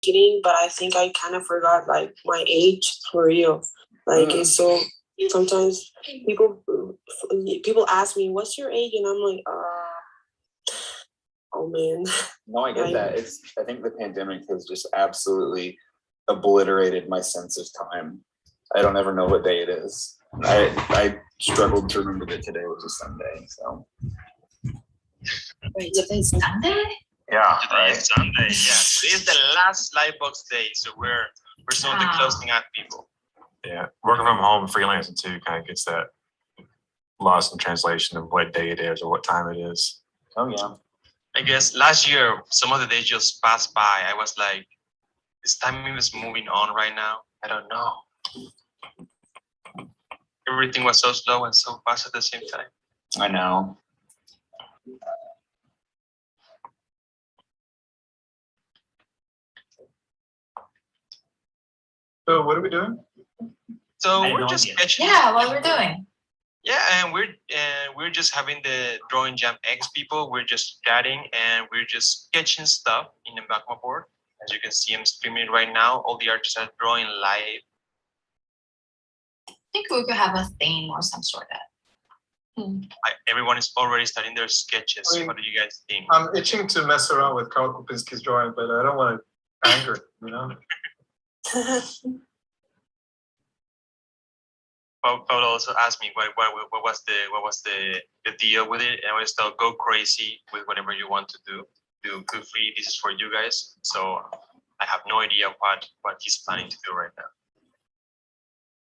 eating, but I think I kind of forgot like my age for real. Like it's so. Sometimes people ask me, "What's your age?" and I'm like, oh man. No, I get that. I think the pandemic has just absolutely obliterated my sense of time. I don't ever know what day it is. I struggled to remember that today was a Sunday. So. Wait, today's Sunday? Yeah, today is Sunday. Yeah, today is the last Lightbox day, so we're slowly closing out people. Yeah, working from home, freelancing too, kind of gets that lost in translation of what day it is or what time it is. Oh yeah. I guess last year, some of the days just passed by. I was like, is time is moving on right now? I don't know. Everything was so slow and so fast at the same time. I know. So what are we doing? So we're just sketching. Yeah, what we're doing. Yeah, and we're just having the Drawing Jam X people. We're just chatting and we're just sketching stuff in the Magma board. As you can see, I'm streaming right now. All the artists are drawing live. I think we could have a theme or some sort of. Everyone is already starting their sketches. I mean, what do you guys think? I'm itching to mess around with Karl Kopinski's drawing, but I don't want to anger him, you know? Pablo also asked me what was the deal with it, and I was told go crazy with whatever you want to do. Do feel free. This is for you guys. So I have no idea what he's planning to do right now.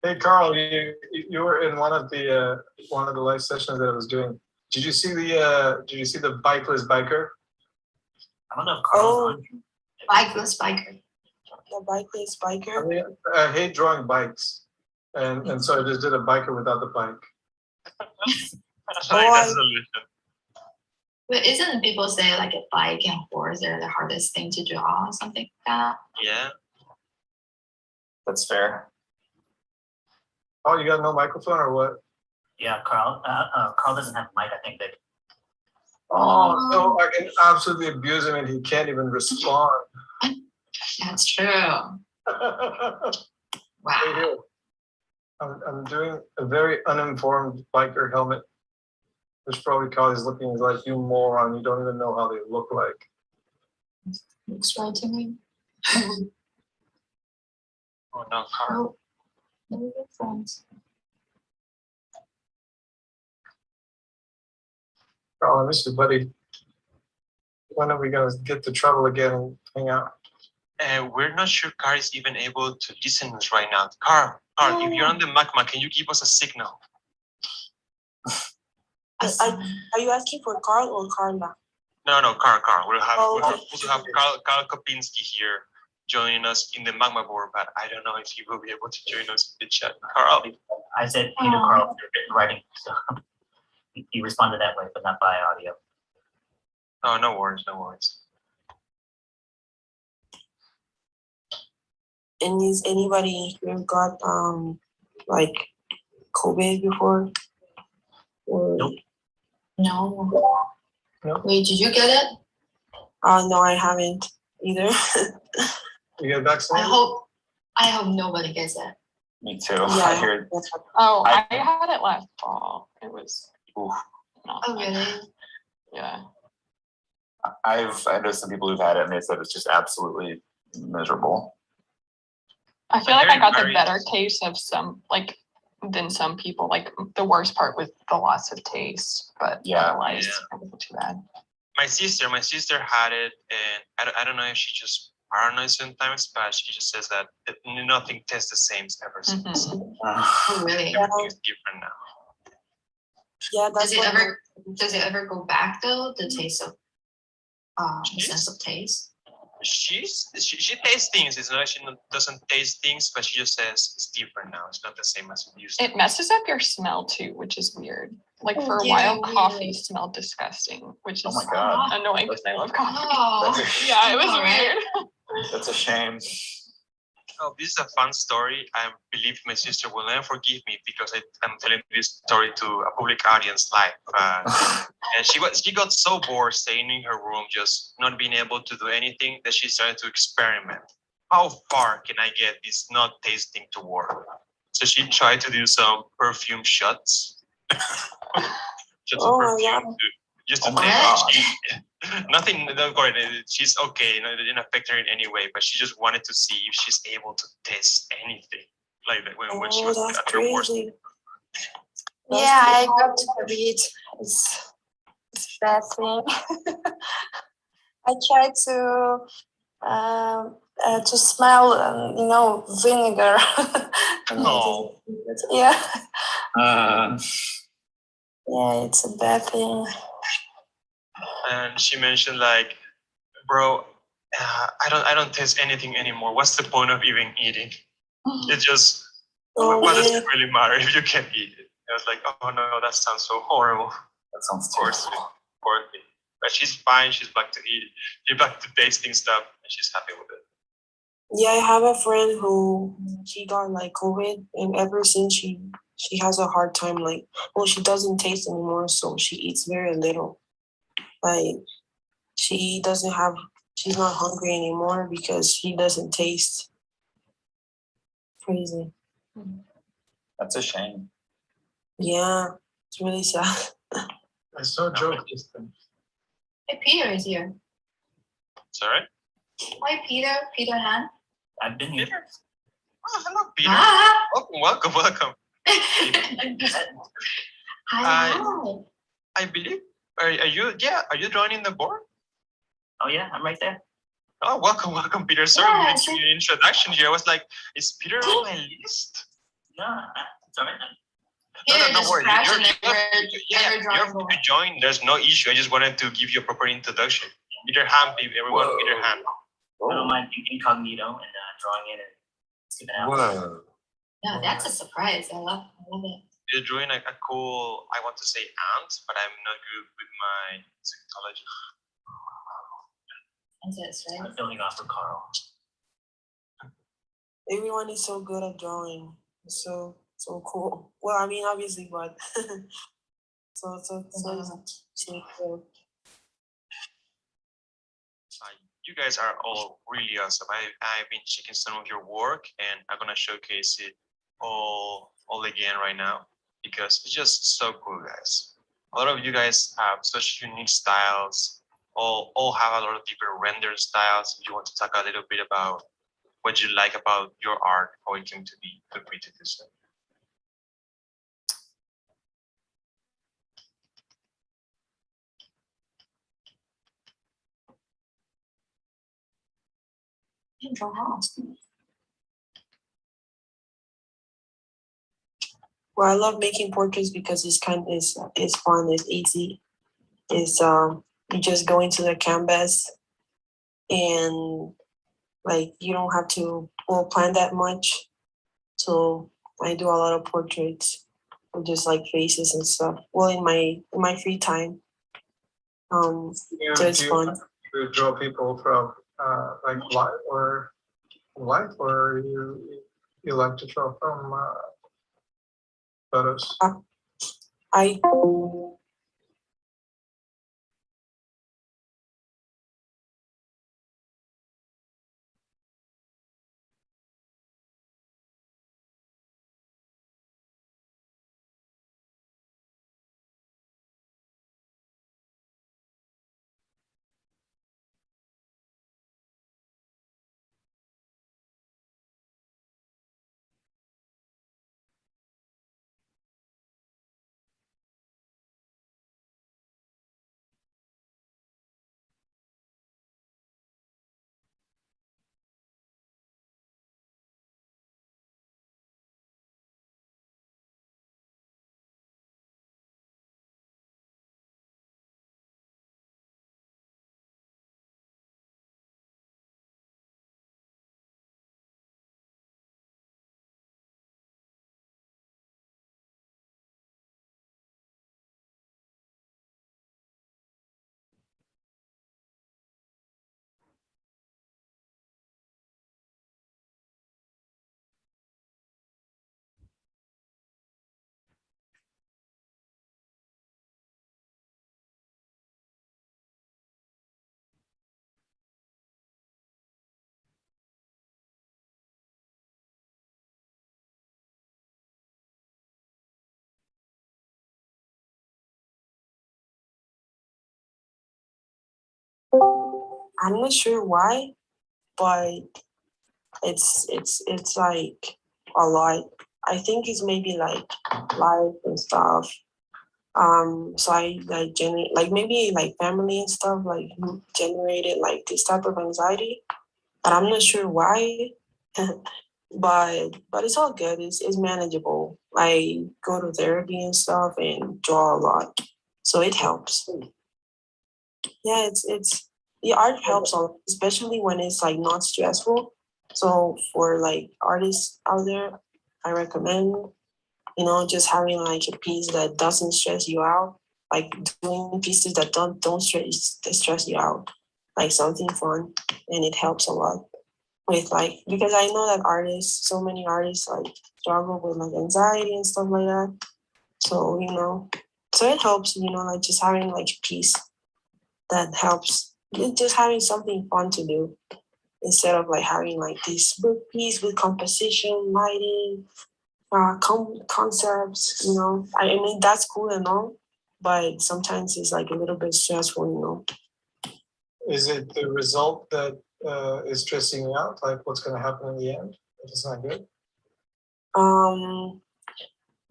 Hey Karl, you were in one of the live sessions that I was doing. Did you see the bikeless biker? I don't know if Karl's on. Bikeless biker. The bikeless biker. I mean, I hate drawing bikes. And so I just did a biker without the bike. That's a solution. But isn't people say like a bike and horse are the hardest thing to draw or something like that? Yeah. That's fair. Oh, you got no microphone or what? Yeah, Karl. Karl doesn't have a mic, I think. That. Oh, so I can absolutely abuse him and he can't even respond. That's true. Wow. Right here. I'm doing a very uninformed biker helmet, which probably Karl is looking like you moron. You don't even know how they look like. Looks right to me. Oh no, Karl. No, we're friends. Karl, I miss you, buddy. When are we gonna get to travel again and hang out? We're not sure Karl is even able to listen to us right now. Karl, if you're on the Magma, can you give us a signal? Are you asking for Karl or Karla? No, Karl. We'll have Karl Kopinski here joining us in the Magma board, but I don't know if he will be able to join us in the chat. Karl. I said, hey to Karl, you're writing, so he responded that way, but not by audio. Oh, no worries. And is anybody here got like COVID before? Or... Nope. No. Wait, did you get it? No, I haven't either. You get vaccinated? I hope nobody gets it. Me too. Yeah, I hear. I had it last fall. It was. Oh really? Yeah. I know some people who've had it and they said it's just absolutely miserable. I feel like I got the better case of than some people. Like the worst part was the loss of taste, but otherwise it wasn't too bad. My sister had it, and I don't know if she just paranoid sometimes, but she just says that nothing tastes the same ever since. Oh really? Everything is different now. Yeah, Does it ever go back though? The taste of the sense of taste. She tastes things. It's not like she doesn't taste things, but she just says it's different now. It's not the same as it used to. It messes up your smell too, which is weird. Like for a while, coffee smelled disgusting, which is annoying because I love coffee. Oh. Yeah, it was weird. That's a shame. Oh, this is a fun story. I believe my sister will never forgive me because I'm telling this story to a public audience live. And she got so bored staying in her room, just not being able to do anything, that she started to experiment. how far can I get this not tasting to work? So she tried to do some perfume shots. Just Oh my perfume God. just to Oh my taste. God. Nothing, don't worry, she's okay, it didn't affect her in any way, but she just wanted to see if she's able to taste anything. Like that when she was That's at her worst. crazy. Yeah, I got a bit. It's bad thing. I tried to smell, vinegar. And I Oh. didn't- yeah, Uh, yeah, it's a bad thing. And she mentioned like, bro, I don't taste anything anymore. What's the point of even eating? It just Oh, what does man. it really matter if you can't eat it? I was like, oh no, that sounds so horrible. that sounds Poor thing, terrible. poor thing. But she's fine. She's back to eat. She's back to tasting stuff, and she's happy with it. Yeah, I have a friend who she got like COVID, and ever since she has a hard time, like, well, she doesn't taste anymore, so she eats very little. Like, she's not hungry anymore because she doesn't taste. Crazy. That's a shame. Yeah, it's really sad. I saw Joe just then. Hey, Peter is here. Sorry, Hi, Peter. Peter Han. I've been here. Peter. Oh, hello, Peter. Ah. Welcome. Hi. I believe. Are you? Yeah. Are you joining the board? Oh yeah, I'm right there. Oh, welcome, Peter. Sorry, we Yeah, didn't give you an introduction here. I was like, is Peter on my list? No, it's all right. Peter Don't just worry. crashed You're, and never you're free to join. There's no issue. I just wanted to give you a proper introduction. Peter Han, everyone. Whoa. Peter Han. I don't mind being incognito and drawing in and skipping out. Whoa. No, that's a surprise. I love it. You're doing a cool, I want to say ant, but I'm not good with my psychology. That's right. I'm building off of Karl. Everyone is so good at drawing. It's so cool. Well, I mean, obviously, but so cool. You guys are all really awesome. I've been checking some of your work, and I'm gonna showcase it all again right now because it's just so cool, guys. A lot of you guys have such unique styles. All have a lot of different render styles. If you want to talk a little bit about what you like about your art, how it came to be, feel free to do so. Well, I love making portraits because it's fun, it's easy. It's you just go into the canvas and like you don't have to plan that much. So I do a lot of portraits of just like faces and stuff. Well, in my free time. So it's fun. You draw people from like life, or you like to draw from photos? I I'm not sure why, but it's like a lot. I think it's maybe like life and stuff. So I like generate like maybe like family and stuff like generated like this type of anxiety, but I'm not sure why. but it's all good. It's manageable. I go to therapy and stuff and draw a lot, so it helps. Yeah, it's the art helps a lot, especially when it's like not stressful. So for like artists out there, I recommend just having like a piece that doesn't stress you out, like doing pieces that don't stress you out, like something fun, and it helps a lot with like because I know that so many artists like struggle with like anxiety and stuff like that. So so it helps, like just having like a piece that helps, just having something fun to do instead of like having like this big piece with composition, lighting, concepts. I mean that's cool and all, but sometimes it's like a little bit stressful. Is it the result that is stressing you out? Like what's going to happen in the end? If it's not good?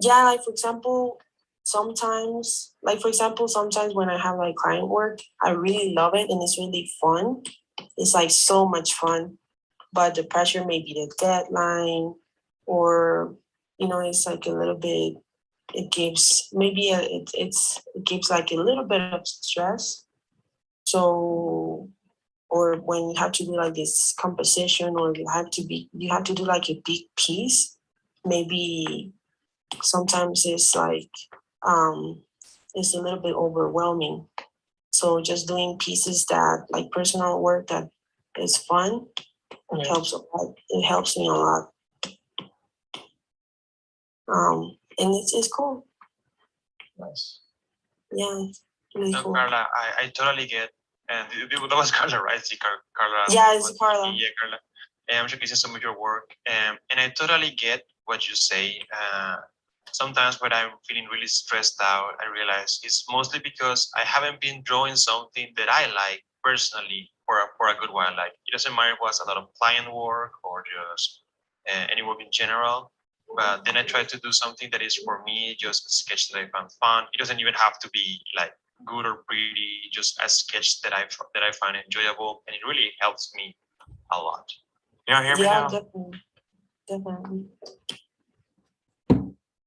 Yeah, like for example, sometimes when I have like client work, I really love it and it's really fun. It's like so much fun, but the pressure may be the deadline, or it's like a little bit. It gives it gives like a little bit of stress. So, or when you have to do like this composition, or you have to do like a big piece, maybe sometimes it's like it's a little bit overwhelming. So just doing pieces that like personal work that is fun helps a lot. It helps me a lot. And it's cool. Nice. Yeah, it's really No, cool. Karla, I totally get. And that was Karla, right? See, Karla. Yeah, it's Karla. Yeah, Karla. I'm showcasing some of your work, and I totally get what you say. Sometimes when I'm feeling really stressed out, I realize it's mostly because I haven't been drawing something that I like personally for a good while. Like it doesn't matter if it was a lot of client work or just any work in general. But then I try to do something that is for me, just a sketch that I found fun. It doesn't even have to be like good or pretty, just a sketch that I find enjoyable, and it really helps me a lot. You hear me now? Definitely.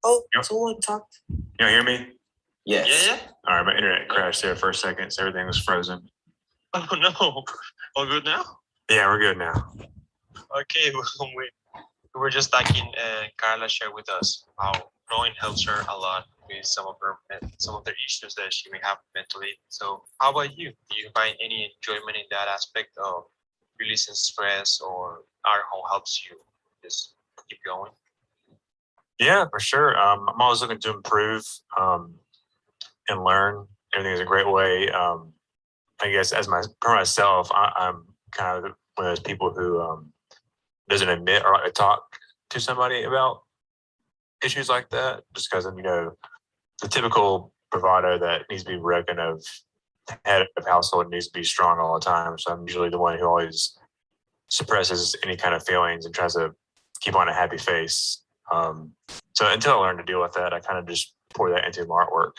Oh, Yep. someone talked. You hear me? Yes. Yeah. All right, my internet crashed there for a second, so everything was frozen. Oh no! All good now? Yeah, we're good now. Okay, we were just talking. Karla shared with us how drawing helps her a lot with some of their issues that she may have mentally. So, how about you? Do you find any enjoyment in that aspect of releasing stress, or art helps you just keep going? Yeah, for sure. I'm always looking to improve and learn. Everything is a great way. I guess for myself, I'm kind of one of those people who doesn't admit or like to talk to somebody about issues like that, just because I'm, the typical provider that needs to be reckoned of head of household needs to be strong all the time. So I'm usually the one who always suppresses any kind of feelings and tries to keep on a happy face. So until I learn to deal with that, I kind of just pour that into my artwork.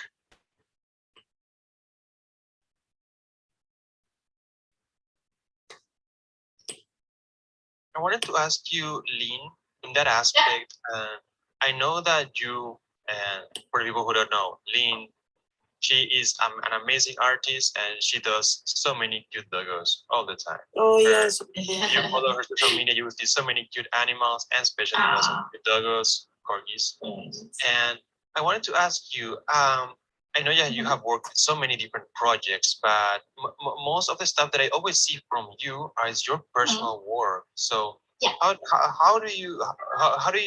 I wanted to ask you, Lynn, in that aspect, I know that you, for people who don't know, Lynn, she is an amazing artist and she does so many cute doggos all the time. Oh, yes. You follow her social media, you will see so many cute animals, and especially some cute doggos, corgis. And I wanted to ask you, I know you have worked with so many different projects, but most of the stuff that I always see from you is your personal work. So how do you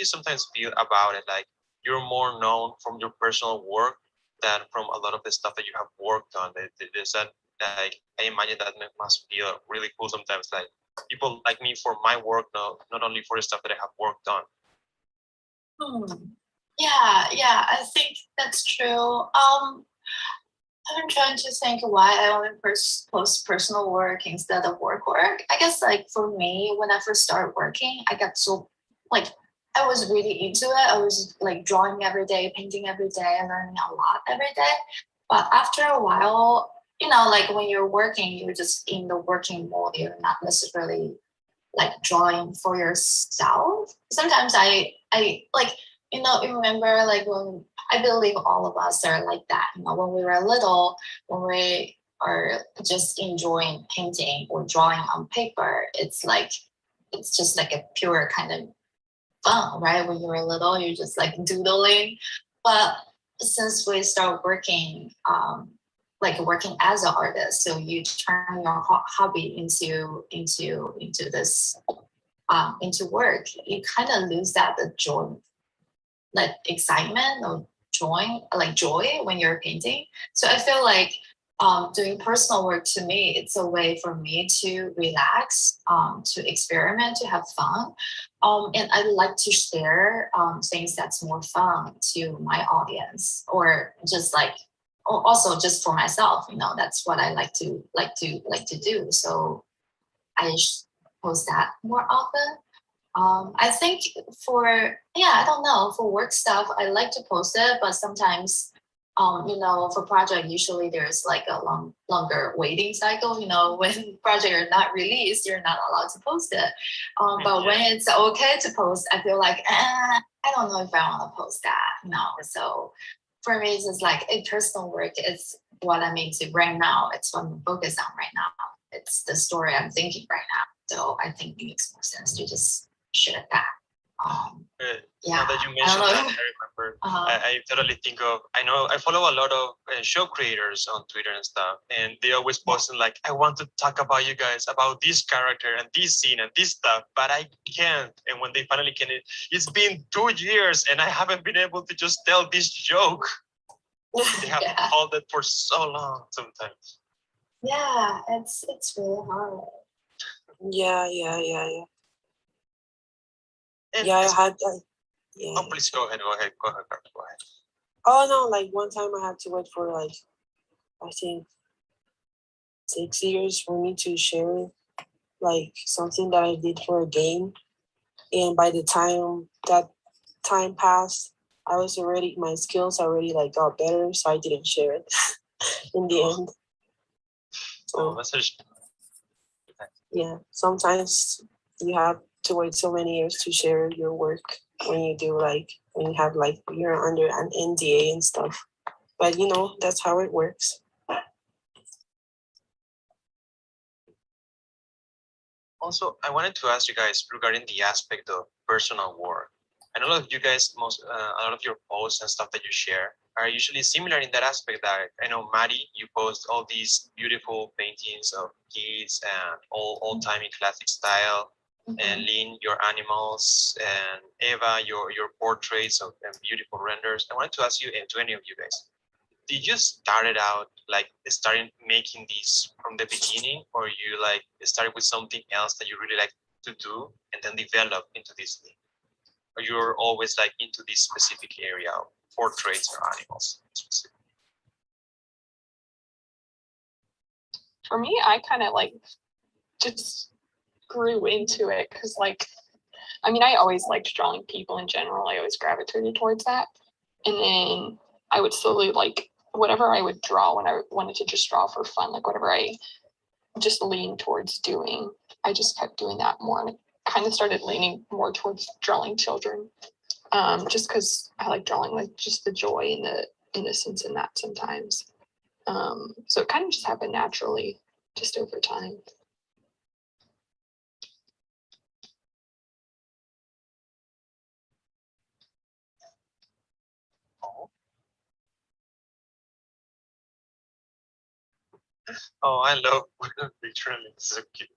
sometimes feel about it? Like you're more known from your personal work than from a lot of the stuff that you have worked on. There's that, like, I imagine that must feel really cool sometimes. Like people like me for my work, not only for the stuff that I have worked on. Yeah, I think that's true. I'm trying to think why I only post personal work instead of work. I guess like for me, when I first started working, I got so like I was really into it. I was like drawing every day, painting every day, and learning a lot every day. But after a while, like when you're working, you're just in the working mode. You're not necessarily like drawing for yourself. Sometimes I like, you remember like when I believe all of us are like that, when we were little, when we are just enjoying painting or drawing on paper, it's just like a pure kind of fun, right? When you were little, you're just like doodling. But since we start working, like working as an artist, so you turn your hobby into this into work, you kind of lose the joy, like excitement or joy when you're painting. So I feel like doing personal work, to me, it's a way for me to relax, to experiment, to have fun, and I like to share things that's more fun to my audience, or just like also just for myself. That's what I like to do. So I post that more often. I think I don't know, for work stuff, I like to post it, but sometimes, for project, usually there's like a longer waiting cycle. When project are not released, you're not allowed to post it. But when it's okay to post, I feel like, I don't know if I want to post that. No. So for me, it's just like a personal work. It's what I'm into right now. It's what I'm focused on right now. It's the story I'm thinking right now. So I think it makes more sense to just share that. Now that you mentioned that, I remember. I totally think of. I follow a lot of show creators on Twitter and stuff, and they always posting like, "I want to talk about you guys, about this character and this scene and this stuff, but I can't." And when they finally can, it's been 2 years, and I haven't been able to just tell this joke. They have to hold it for so long sometimes. Yeah, it's really hard. Yeah. And Yeah, I had. Yeah. Oh, please go ahead. Go ahead. Oh no! Like one time, I had to wait for like, I think, 6 years for me to share like something that I did for a game, and by the time that time passed, my skills already like got better, so I didn't share it in the end. So yeah, sometimes you have to wait so many years to share your work when you have like you're under an NDA and stuff. But that's how it works. Also, I wanted to ask you guys regarding the aspect of personal work. I know that you guys, a lot of your posts and stuff that you share are usually similar in that aspect. That I know, Madi, you post all these beautiful paintings of kids and old timey classic style, and Lynn, your animals, and Eva, your portraits of and beautiful renders. I wanted to ask you, and to any of you guys, did you started out like starting making these from the beginning, or you like started with something else that you really like to do and then develop into this thing? Or you're always like into this specific area of portraits or animals? For me, I kind of like just grew into it because I always liked drawing people in general. I always gravitated towards that. And then I would slowly whatever I would draw when I wanted to just draw for fun, like whatever I just leaned towards doing, I just kept doing that more. And it kind of started leaning more towards drawing children, just because I like drawing, like just the joy and the innocence in that sometimes. So it kind of just happened naturally, just over time. Oh, I love Viktor. It's so cute.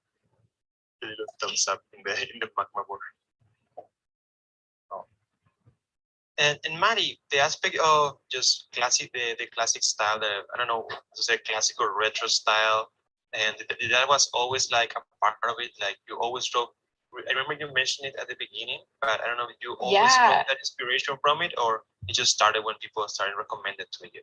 A little thumbs up in the Magma board. Oh. And Madi, the aspect of just classic, the classic style, I don't know to say classic or retro style, and that was always like a part of it. Like you always drove. I remember you mentioned it at the beginning, but I don't know if you always got that inspiration from it, or it just started when people started recommended to you.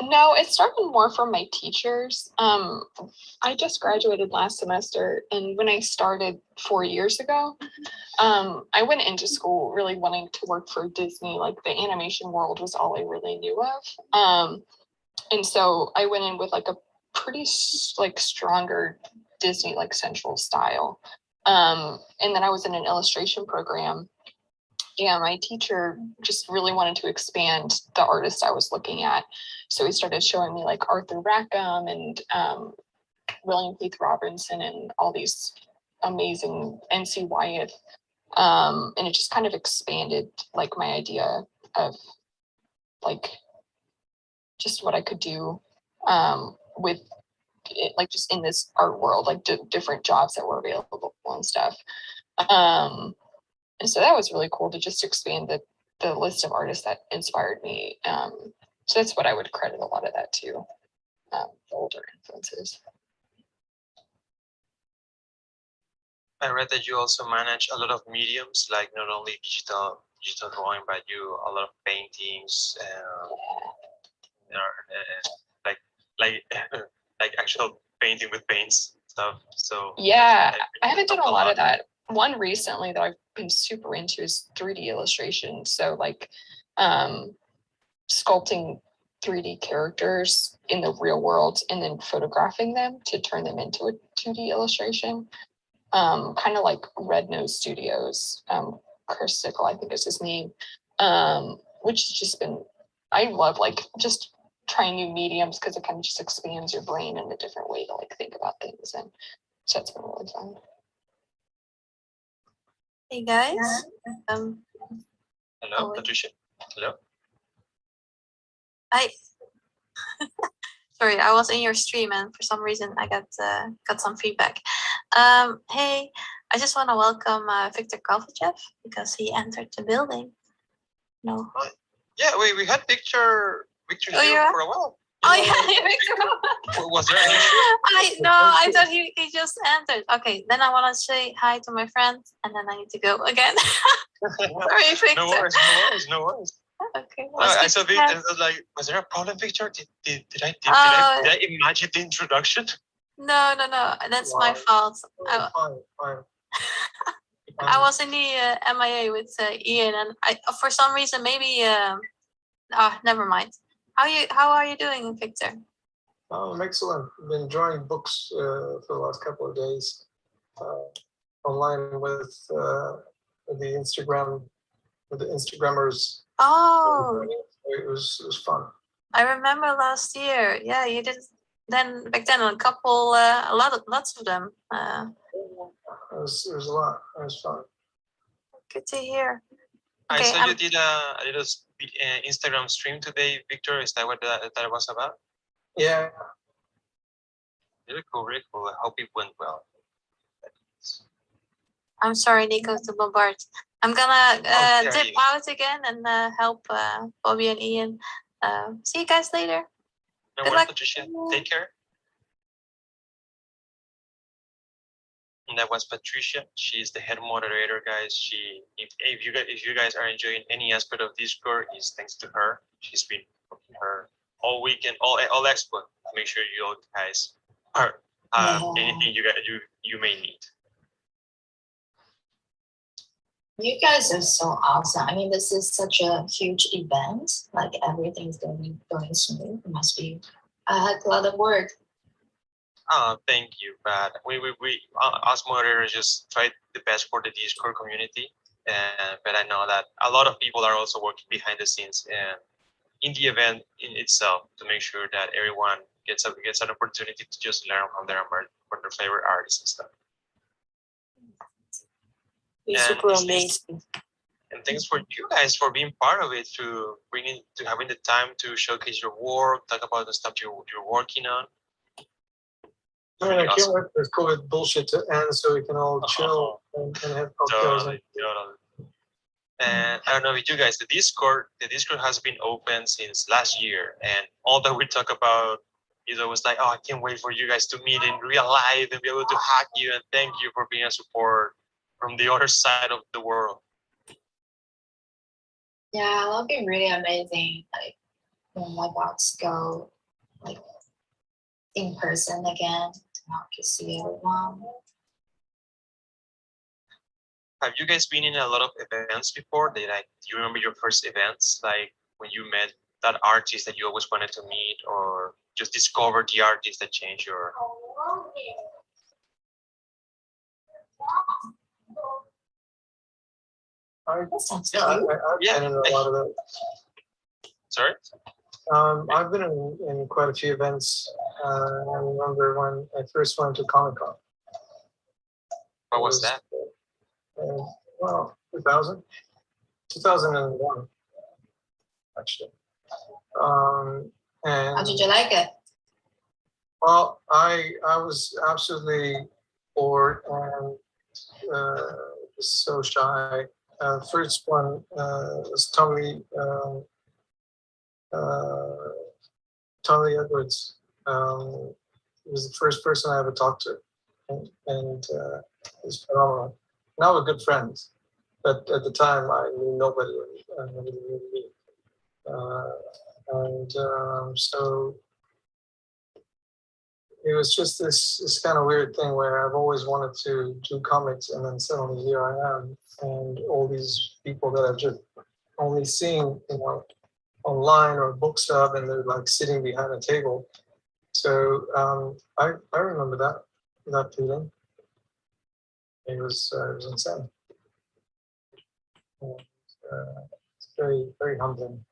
No, it started more from my teachers. I just graduated last semester, and when I started 4 years ago, I went into school really wanting to work for Disney. Like the animation world was all I really knew of. And so I went in with like a pretty like stronger Disney like central style. And then I was in an illustration program. Yeah, my teacher just really wanted to expand the artist I was looking at. So he started showing me like Arthur Rackham and William Keith Robinson and all these amazing NC Wyeth. And it just kind of expanded like my idea of like just what I could do with it, like just in this art world, like different jobs that were available and stuff. And so that was really cool to just expand the list of artists that inspired me. So that's what I would credit a lot of that to, the older influences. I read that you also manage a lot of mediums, like not only digital drawing, but you a lot of paintings, like like actual painting with paints stuff. So yeah, I haven't done a lot of that. One recently that I've been super into is 3D illustration. So like sculpting 3D characters in the real world and then photographing them to turn them into a 2D illustration. Kind of like Red Nose Studios, Chris Sickle, I think is his name, which has just been, I love like just trying new mediums because it kind of just expands your brain in a different way to like think about things. And so it's been really fun. Hey guys. Hello, Patricia. Hello. Hi. Sorry, I was in your stream and for some reason I got some feedback. Hey, I just want to welcome Viktor Kalvachev because he entered the building. No. Yeah, we had Viktor Oh, here yeah? for a while. Oh yeah, Viktor. Was there an issue? I thought he just entered. Okay, then I want to say hi to my friend and then I need to go again. Sorry, Viktor. No worries. Okay. I saw Victor and was like, was there a problem, Victor? Did I imagine the introduction? No. That's my fault. Fine. I was in the MIA with Ian, and I for some reason maybe never mind. How are you doing, Viktor? I'm excellent. I've been drawing books for the last couple of days online with the Instagrammers. Oh, It was fun. I remember last year. Yeah, you did. Then back then a couple, lots of them. It was a lot. It was fun. Good to hear. I saw you did a little Instagram stream today, Victor. Is that what that was about? Yeah. Really cool. I hope it went well. I'm sorry, Nico, to bombard. I'm gonna dip out again and help Bobby and Ian. See you guys later. No Good worries, luck. Patricia. Take care. And that was Patricia. She's the head moderator, guys. If you guys are enjoying any aspect of Discord, is thanks to her. She's been working her all weekend, all expo. Make sure you all guys are anything you may need. You guys are so awesome. I mean, this is such a huge event. Like everything's going smooth. It must be a lot of work. Thank you. But we us moderators just try the best for the Discord community. But I know that a lot of people are also working behind the scenes and in the event in itself to make sure that everyone gets an opportunity to just learn from their favorite artists and stuff. It's super amazing. And thanks for you guys for being part of it, to having the time to showcase your work, talk about the stuff you're working on. I mean, I can't wait for this COVID bullshit to end so we can all chill and have cocktails. Totally. And I don't know with you guys, the Discord has been open since last year, and all that we talk about is always like, oh, I can't wait for you guys to meet in real life and be able to hug you and thank you for being a support from the other side of the world. Yeah, that'll be really amazing. Like when Lightbox go like in person again. I can see everyone. Have you guys been in a lot of events before? Do you remember your first events, like when you met that artist that you always wanted to meet, or just discovered the artist that changed your? That sounds Yeah, I've Yeah. been in a lot of those. Sorry. I've been in quite a few events. I remember when I first went to Comic-Con. What was that? Well, 2001, actually. And How did you like it? well, I was absolutely bored and so shy. First one was Tommy Edwards. He was the first person I ever talked to, and it was phenomenal. Now we're good friends, but at the time I knew nobody. Nobody knew me, so it was just this kind of weird thing where I've always wanted to do comics, and then suddenly here I am, and all these people that I've just only seen, online or bookstop, and they're like sitting behind a table. So I remember that feeling. It was insane. It's very, very humbling.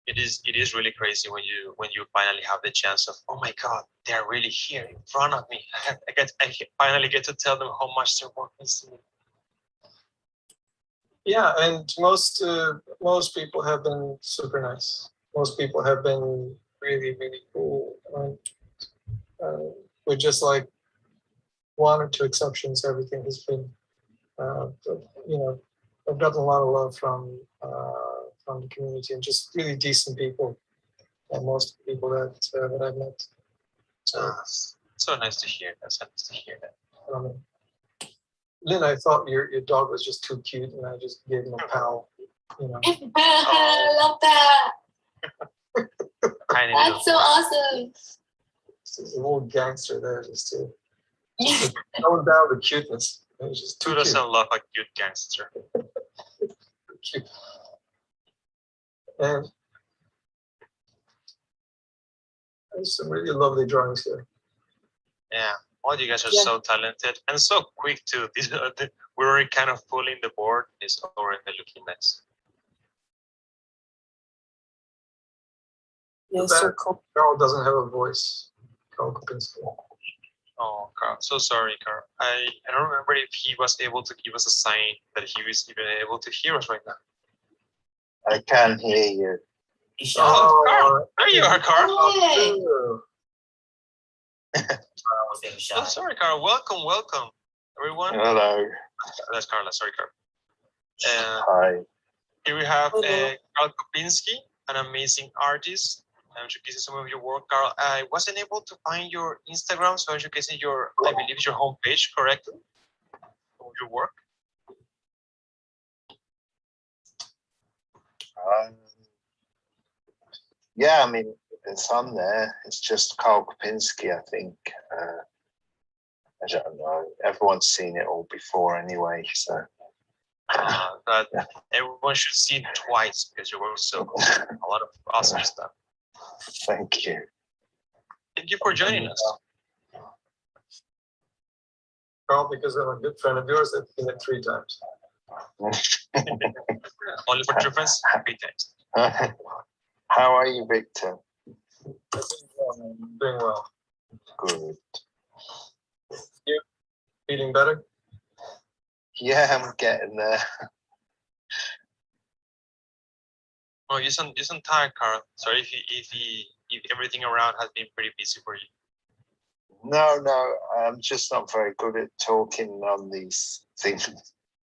It is really crazy when you finally have the chance of, oh my God, they're really here in front of me. I finally get to tell them how much their work means to me. Yeah, and most people have been super nice. Most people have been really, really cool. With just like one or two exceptions, everything has been, I've gotten a lot of love from the community, and just really decent people, and most people that I've met. So nice to hear. That's nice to hear that. Lynn, I thought your dog was just too cute, and I just gave him a pal. I love that. Tiny That's so awesome. He's a little gangster there, just to tone down the cuteness. It was just too Who cute. doesn't love a cute gangster? Cute. And there's some really lovely drawings here. Yeah. All you guys are Yeah. so talented and so quick too. We're already kind of pulling the board. It's already looking nice. Yeah, Too so bad cool. Karl doesn't have a voice. Karl Kopinski. Oh, Karl. So sorry, Karl. I don't remember if he was able to give us a sign that he was even able to hear us right now. I can hear you. Oh, Karl. There you are, Karl. Hey. Oh, sorry, Karl. Welcome, everyone. Hello. That's Karla. Sorry, Karl. Hi. Here we have Hello. Karl Kopinski, an amazing artist. I'm showcasing some of your work, Karl. I wasn't able to find your Instagram, so I'm showcasing I believe it's your homepage, correct? Of your work. Yeah, I mean, it's on there. It's just Karl Kopinski, I think. I don't know. Everyone's seen it all before anyway, so. But everyone should see it twice because your work is so cool. A lot of awesome stuff. Thank you. Thank you for joining us. Karl, because I'm a good friend of yours, I've seen it 3 times. Only for true friends, happy times. How are you, Viktor? Doing well. Good. You feeling better? Yeah, I'm getting there. Oh, you sound tired, Karl. Sorry if everything around has been pretty busy for you. No, I'm just not very good at talking on these things.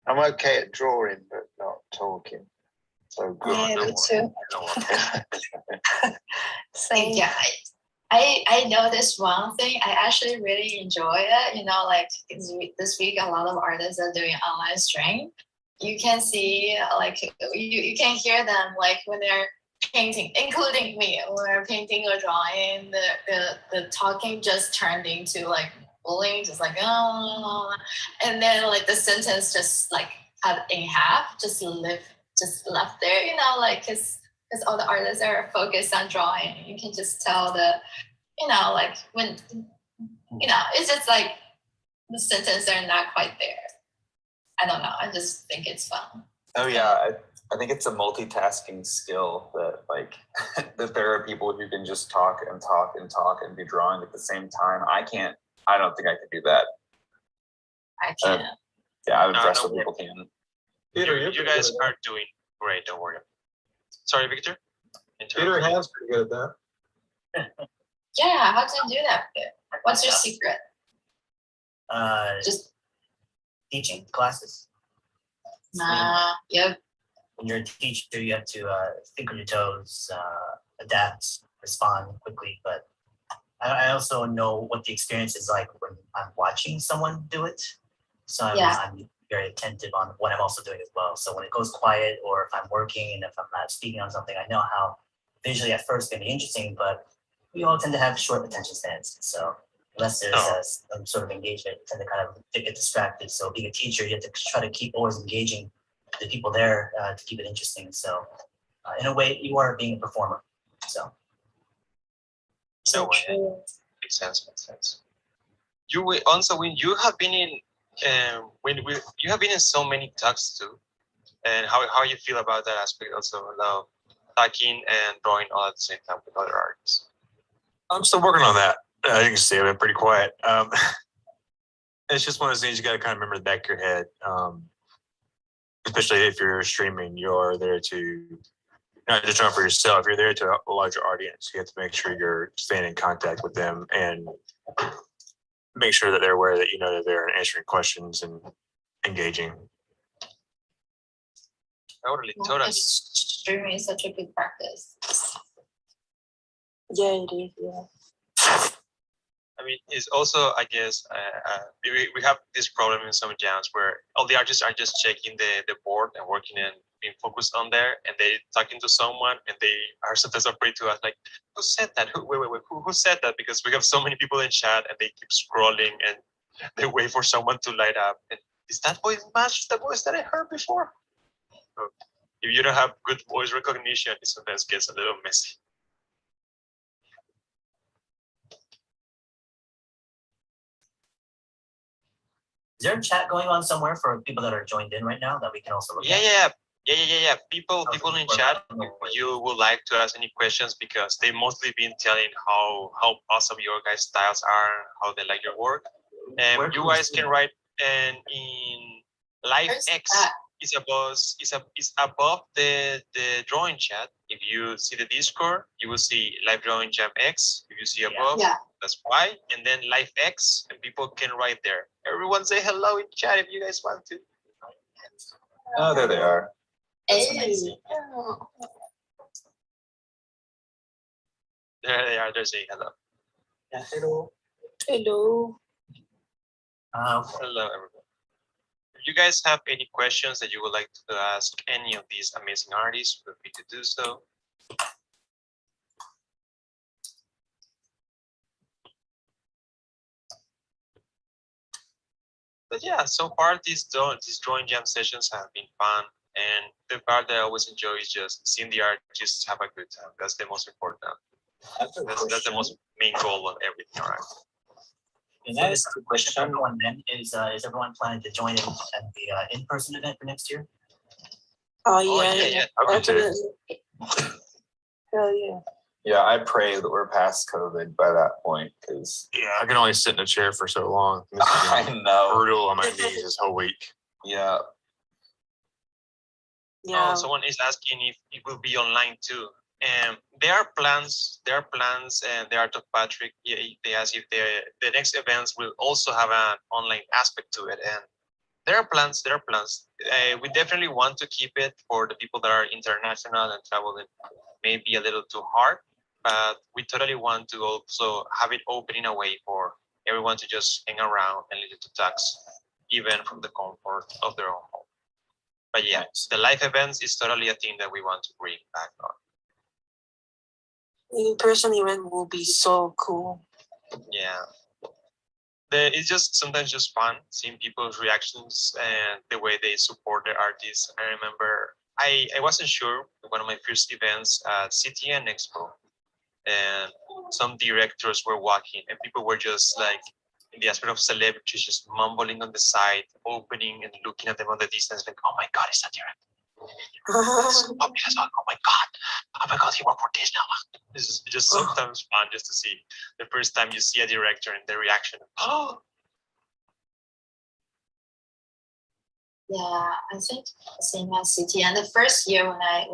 I'm okay at drawing, but not talking. So good. Yeah, me too. Don't worry. Same. Yeah, I noticed one thing. I actually really enjoy it. Like this week, a lot of artists are doing online stream. You can see, like, you can hear them, like, when they're painting, including me, or painting or drawing, the talking just turned into like bullying, just like oh, and then like the sentence just like cut in half, just left there, you know, like because all the artists are focused on drawing. You can just tell like when it's just like the sentences are not quite there. I don't know. I just think it's fun. Oh yeah, I think it's a multitasking skill that like that there are people who can just talk and talk and talk and be drawing at the same time. I don't think I could do that. I can't. Yeah, I'm No, impressed no, when people can. Peter, You guys are doing great. Don't worry. Sorry, Victor. Peter has pretty good at that. Yeah, how do you do that? What's your secret? Just teaching classes. Yep. When you're a teacher, you have to think on your toes, adapt, respond quickly. But I also know what the experience is like when I'm watching someone do it. So I'm very attentive on what I'm also doing as well. So when it goes quiet, or if I'm working and if I'm not speaking on something, I know how visually at first it can be interesting, but we all tend to have short attention spans. So unless there's some sort of engagement, tend to kind of get distracted. So being a teacher, you have to try to keep always engaging the people there to keep it interesting. So in a way, you are being a performer. So. No way. Makes sense. You will also when you have been in you have been in so many talks too, and how you feel about that aspect also of talking and drawing all at the same time with other artists. I'm still working on that. You can see I've been pretty quiet. It's just one of those things you got to kind of remember in the back of your head. Especially if you're streaming, you're there to not just draw for yourself. You're there to a larger audience. You have to make sure you're staying in contact with them and make sure that they're aware that you know that they're answering questions and engaging. Totally. Streaming is such a good practice. Yeah, it is. Yeah. I mean, it's also, I guess, we have this problem in some jams where all the artists are just checking the board and working and being focused on there, and they talking to someone, and they are sometimes afraid to ask, like, who said that? Who said that? Because we have so many people in chat, and they keep scrolling, and they wait for someone to light up. And is that voice match the voice that I heard before? So if you don't have good voice recognition, it sometimes gets a little messy. Is there a chat going on somewhere for people that are joined in right now that we can also look at? Yeah. People in chat, if you would like to ask any questions, because they mostly been telling how awesome your guys' styles are, how they like your work. And you guys can write in live X is above the drawing chat. If you see the Discord, you will see live drawing jam X. If you see above, that's Y, and then live X, and people can write there. Everyone say hello in chat if you guys want to. Oh, there they are. Hey. There they are. They're saying hello. Yeah, hello. Hello. Hello, everyone. If you guys have any questions that you would like to ask any of these amazing artists, feel free to do so. But yeah, so far these drawing jam sessions have been fun, and the part that I always enjoy is just seeing the artists have a good time. That's the most important. That's the most main goal of everything, all right? Can I ask a question for everyone then? Is everyone planning to join in at the in-person event for next year? Oh yeah. Definitely. Hell yeah. Yeah, I pray that we're past COVID by that point, because I can only sit in a chair for so long. This I has been know. brutal on my knees this whole week. Yeah. Yeah. Someone is asking if it will be online too. There are plans, and the Art of Patrick, they ask if the next events will also have an online aspect to it. And there are plans. We definitely want to keep it for the people that are international and traveling maybe a little too hard, but we totally want to also have it open in a way for everyone to just hang around and listen to talks, even from the comfort of their own home. But yeah, the live events is totally a thing that we want to bring back on. In-person event will be so cool. Yeah. It's just sometimes just fun seeing people's reactions and the way they support the artists. I remember I wasn't sure one of my first events at CTN Expo, and some directors were walking and people were just like in the aspect of celebrities just mumbling on the side, opening and looking at them on the distance like, oh my god, it's a director. Oh my god, he worked for this now. This is just sometimes fun just to see the first time you see a director and the reaction. Oh, Yeah, I think same as City. And the first year when I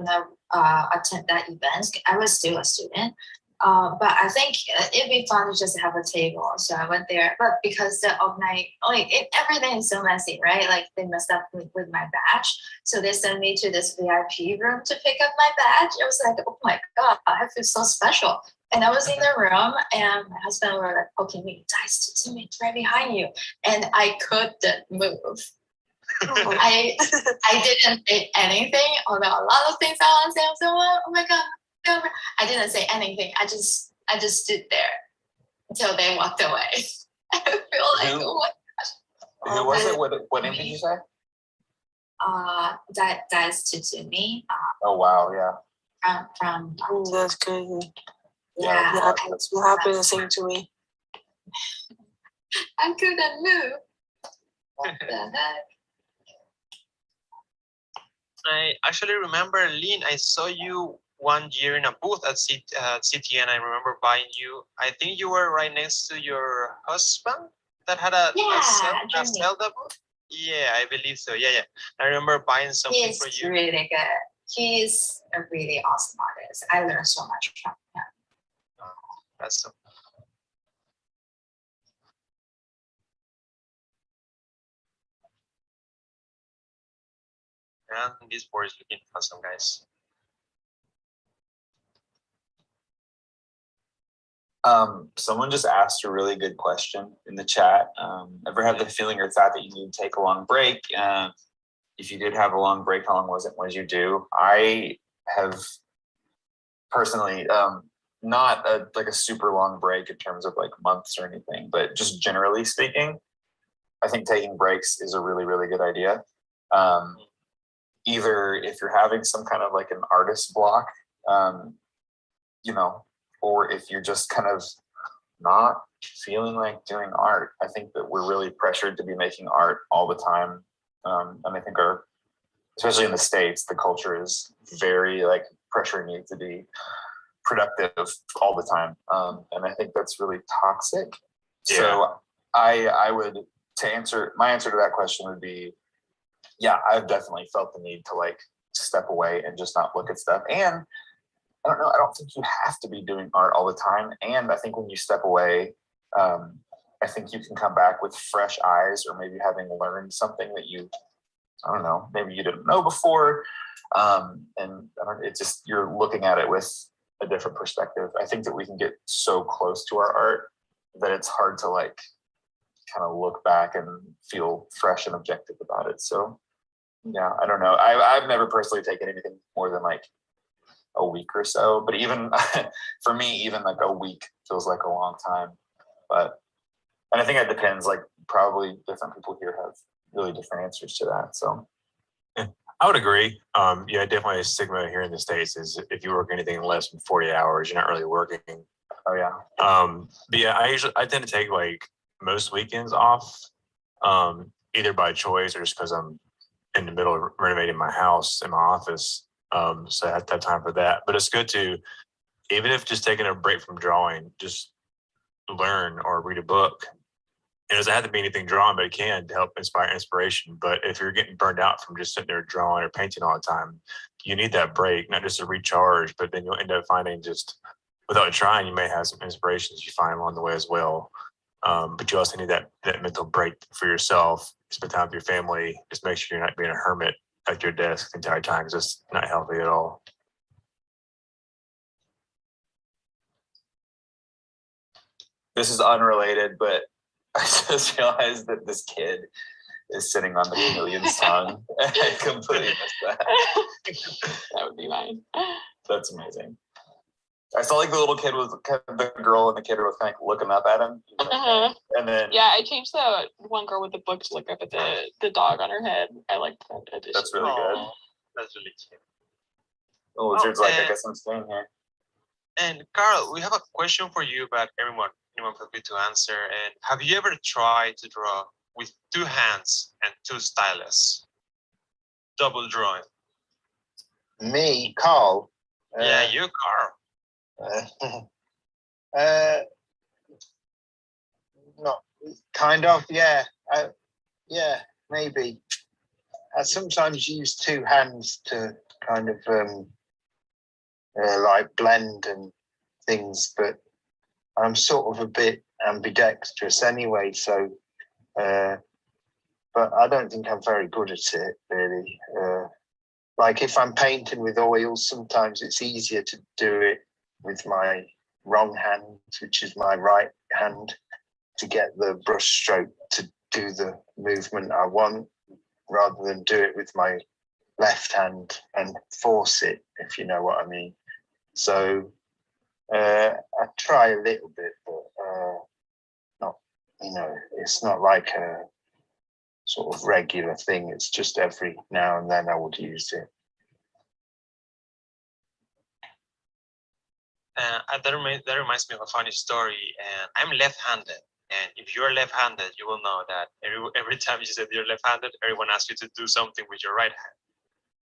attended that event, I was still a student. But I think it'd be fun to just have a table. So I went there, but because the everything is so messy, right? Like they messed up with my badge. So they sent me to this VIP room to pick up my badge. I was like, oh my God, I feel so special. And I was in the room and my husband were like, okay, me, guys, teammates right behind you. And I couldn't move. I didn't say anything, although a lot of things I want to say. I was like, oh my God. I didn't say anything. I just stood there until they walked away. I feel like, oh my gosh. Who was it? What name did you say? That's Tutsumi. Oh wow, yeah. From That's crazy. yeah. Yeah, it happened the same to me. I couldn't move. What the heck? I actually remember, Lynn, I saw you one year in a booth at CTN. I remember buying you. I think you were right next to your husband that had a Zelda booth. Yeah, I believe so. Yeah. I remember buying something for you. He's really good. He's a really awesome artist. I learned so much from him. That's so. And this board is looking awesome, guys. Someone just asked a really good question in the chat. Ever had the feeling or thought that you need to take a long break? If you did have a long break, how long was it? What did you do? I have personally not like a super long break in terms of like months or anything, but just generally speaking, I think taking breaks is a really, really good idea. Either if you're having some kind of like an artist block, or if you're just kind of not feeling like doing art. I think that we're really pressured to be making art all the time. And I think especially in the States, the culture is very like pressuring you to be productive all the time. And I think that's really toxic. Yeah. So I would, my answer to that question would be, yeah, I've definitely felt the need to like step away and just not look at stuff. And I don't know, I don't think you have to be doing art all the time. And I think when you step away, I think you can come back with fresh eyes, or maybe having learned something that I don't know, maybe you didn't know before. And it's just, you're looking at it with a different perspective. I think that we can get so close to our art that it's hard to like kind of look back and feel fresh and objective about it. So yeah, I don't know. I've never personally taken anything more than like a week or so, but even for me, even like a week feels like a long time. And I think it depends, like probably different people here have really different answers to that. So yeah, I would agree. Yeah, definitely a stigma here in the States is if you work anything less than 40 hours, you're not really working. Oh yeah. But yeah, I tend to take like most weekends off, either by choice or just because I'm in the middle of renovating my house and my office. So I have to have time for that. But it's good to, even if just taking a break from drawing, just learn or read a book. And it doesn't have to be anything drawn, but it can help inspire inspiration. But if you're getting burned out from just sitting there drawing or painting all the time, you need that break, not just to recharge, but then you'll end up finding just, without trying, you may have some inspirations you find along the way as well. But you also need that mental break for yourself, spend time with your family, just make sure you're not being a hermit at your desk the entire time, because it's not healthy at all. This is unrelated, but I just realized that this kid is sitting on the chameleon's tongue. I completely missed that. That would be mine. That's amazing. I saw like the little kid was the girl and the kid was kind of looking up at him, and then Yeah, I changed the one girl with the book to look up at the dog on her head. I like that addition. that's really good. That's really cute. The lizard's like, I and- guess I'm staying here. And Karl, we have a question for you, but anyone feel free to answer. And have you ever tried to draw with 2 hands and 2 stylus? Double drawing. Me, Karl. Yeah, you, Karl. Not kind of, yeah. Yeah, maybe. I sometimes use 2 hands to kind of like blend and things, but I'm sort of a bit ambidextrous anyway, so but I don't think I'm very good at it really. Like if I'm painting with oils, sometimes it's easier to do it with my wrong hand, which is my right hand, to get the brush stroke to do the movement I want, rather than do it with my left hand and force it, if you know what I mean. So I try a little bit, but not, it's not like a sort of regular thing. It's just every now and then I would use it. That reminds me of a funny story. And I'm left-handed, and if you're left-handed, you will know that every time you said you're left-handed, everyone asks you to do something with your right hand.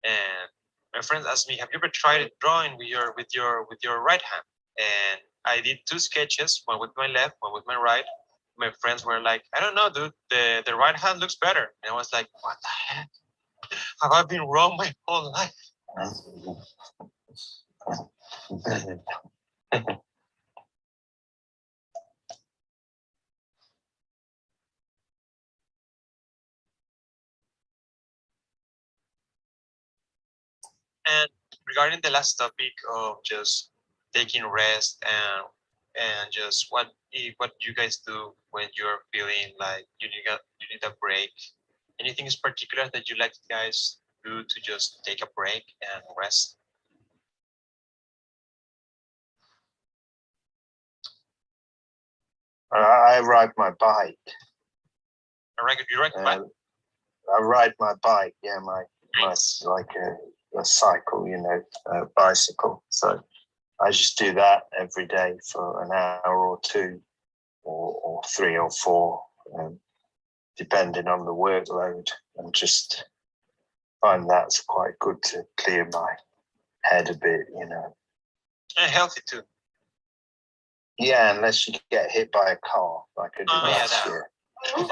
And my friends asked me, "Have you ever tried drawing with your right hand?" And I did 2 sketches, one with my left, one with my right. My friends were like, "I don't know, dude. The right hand looks better." And I was like, "What the heck? Have I been wrong my whole life?" And regarding the last topic of just taking rest and just what you guys do when you're feeling like you need a break, anything in particular that you like guys do to just take a break and rest? I ride my bike. You ride bike? I ride my bike, yeah, my like a cycle, a bicycle. So I just do that every day for an hour or 2 or 3 or 4, depending on the workload, and just find that's quite good to clear my head a bit, And healthy too. Yeah, unless you get hit by a car like I did last year. Don't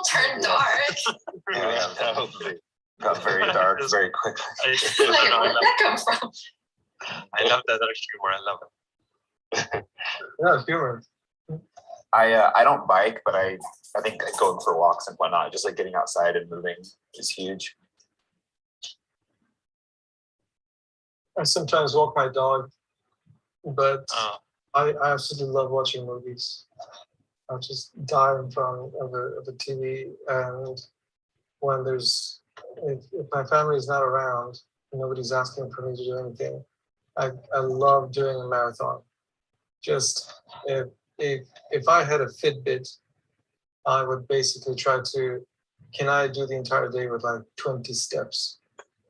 turn dark. Yeah, that would be. Got very dark very quickly. Like, where'd that come from? I love that dark humor. I love it. Yeah, humor. I don't bike, but I think going for walks and whatnot, just like getting outside and moving is huge. I sometimes walk my dog, but I absolutely love watching movies. I just die in front of the TV, and when if my family is not around, nobody's asking for me to do anything, I love doing a marathon. Just if I had a Fitbit, I would basically try to, can I do the entire day with like 20 steps,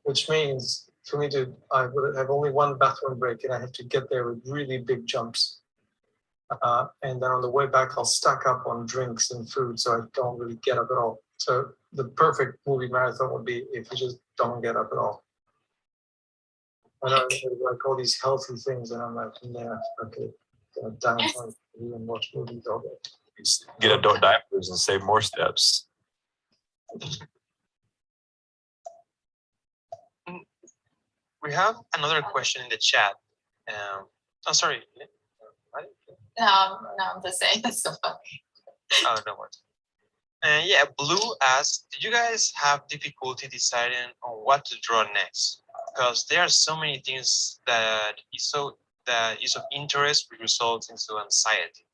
which means for me I would have only one bathroom break, and I have to get there with really big jumps. And then on the way back, I'll stack up on drinks and food, so I don't really get up at all. So the perfect movie marathon would be if you just don't get up at all. And I like all these healthy things, and I'm like, yeah, okay, gonna die in front of TV and watch movies all day. Get adult diapers and save more steps. We have another question in the chat. Sorry. No, I'm just saying it's so funny. Oh, no worries. Yeah, Blue asked, "Did you guys have difficulty deciding on what to draw next? Because there are so many things that is of interest, which results into anxiety."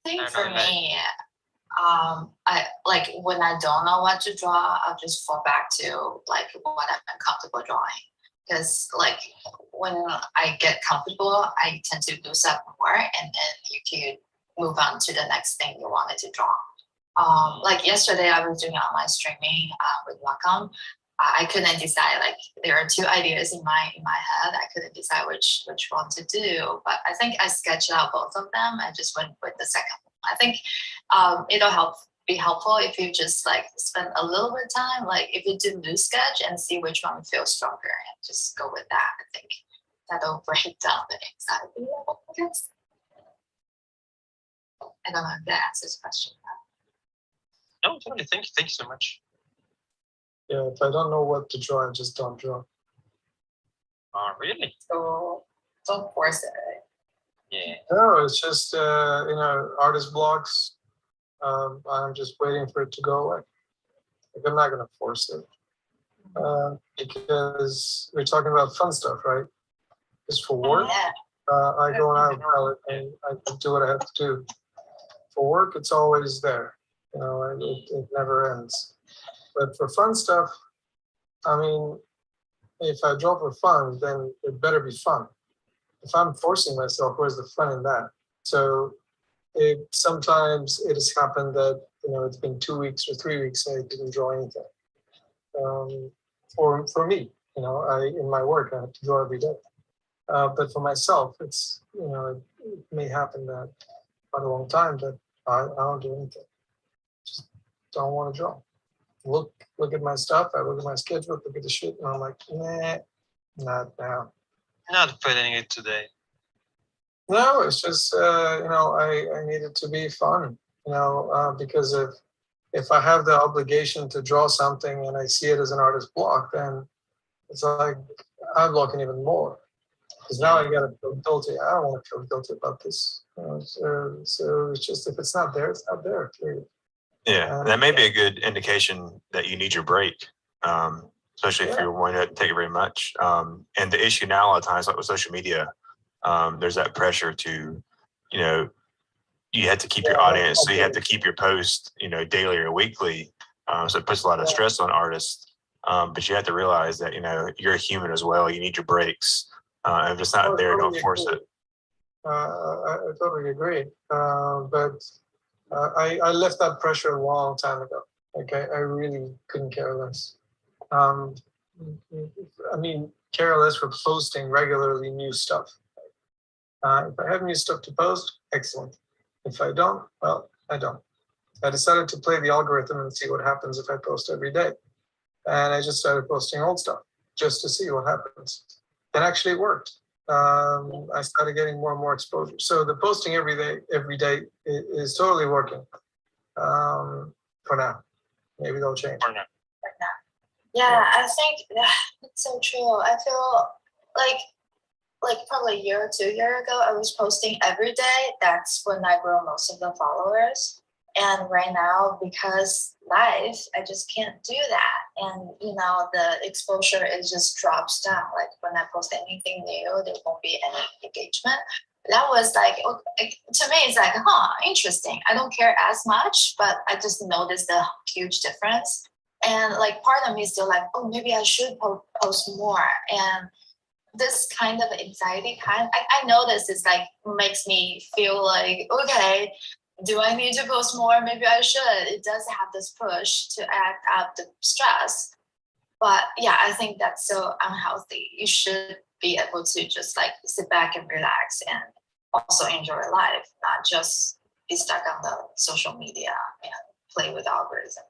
I think for me, I like when I don't know what to draw, I'll just fall back to like what I'm comfortable drawing. Because like when I get comfortable, I tend to lose up more, and then you can move on to the next thing you wanted to draw. Like yesterday, I was doing online streaming with Wacom. I couldn't decide. Like there are two ideas in my head. I couldn't decide which one to do. But I think I sketched out both of them. I just went with the second one. I think it'll be helpful if you just like spend a little bit of time. Like if you do loose sketch and see which one feels stronger, and just go with that. I think that'll break down the anxiety level, I guess. I don't know if that answers the question. No, totally. Thank you so much. Yeah, if I don't know what to draw, I just don't draw. Oh, really? So don't force it. Yeah. No, it's just artist blocks. I'm just waiting for it to go away. Like, I'm not gonna force it because we're talking about fun stuff, right? It's for work. Yeah. I go on autopilot and I do what I have to do. For work, it's always there. It never ends. But for fun stuff, I mean, if I draw for fun, then it better be fun. If I'm forcing myself, where's the fun in that? So sometimes it has happened that, it's been 2 weeks or 3 weeks and I didn't draw anything. For me, in my work, I have to draw every day. But for myself, it's, it may happen that quite a long time that I don't do anything. Just don't want to draw. Look at my stuff. I look at my sketchbook, look at the shit, and I'm like, nah, not now. Not feeling it today. No, it's just I need it to be fun. Because if I have the obligation to draw something and I see it as an artist block, then it's like I'm blocking even more. Because now I gotta feel guilty. I don't want to feel guilty about this. So it's just if it's not there, it's not there. Period. Yeah, that may be a good indication that you need your break, especially if you're wanting to take it very much. And the issue now a lot of times, like with social media, there's that pressure to, you have to keep your audience, so you have to keep your post, daily or weekly. So it puts a lot of stress on artists. But you have to realize that, you're a human as well. You need your breaks. If it's not there, don't force it. I totally agree. But I left that pressure a long time ago. Like I really couldn't care less. Care less for posting regularly new stuff. If I have new stuff to post, excellent. If I don't, well, I don't. I decided to play the algorithm and see what happens if I post every day. And I just started posting old stuff just to see what happens. And actually it worked. I started getting more and more exposure. So the posting every day is totally working for now. Maybe they'll change. For now. Yeah, I think it's so true. I feel like probably a year or 2 years ago, I was posting every day. That's when I grew most of the followers. And right now, because life, I just can't do that. And, the exposure just drops down. Like when I post anything new, there won't be any engagement. That was like, okay, to me, it's like, interesting. I don't care as much, but I just noticed the huge difference. And like part of me is still like, oh, maybe I should post more. And this kind of anxiety I notice it's like makes me feel like, okay, do I need to post more? Maybe I should. It does have this push to add up the stress. But yeah, I think that's so unhealthy. You should be able to just like sit back and relax and also enjoy life, not just be stuck on the social media and play with algorithm.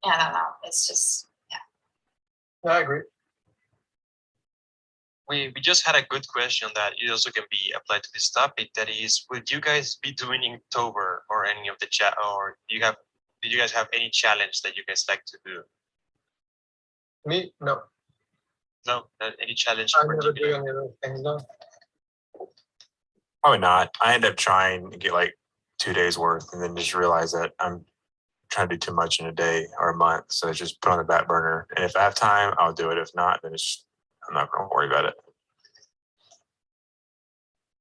I don't know. It's just, I agree. We just had a good question that it also can be applied to this topic. That is, would you guys be doing Inktober or any of the chat, or did you guys have any challenge that you guys like to do? Me, no. No, not any challenge. I never do any of those things, no. Probably not. I end up trying to get like 2 days worth and then just realize that I'm trying to do too much in a day or a month. So it's just put on the back burner. And if I have time, I'll do it. If not, then I'm not going to worry about it.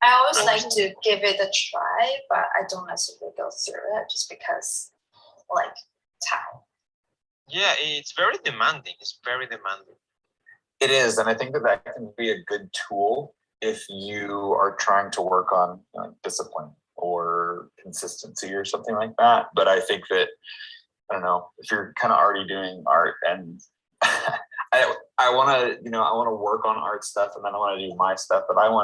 I always like to give it a try, but I don't necessarily go through it just because, like, time. Yeah, it's very demanding. It's very demanding. It is, and I think that can be a good tool if you are trying to work on discipline or consistency or something like that. But I think that, I don't know, if you're kind of already doing art and I want to work on art stuff, and then I want to do my stuff that I don't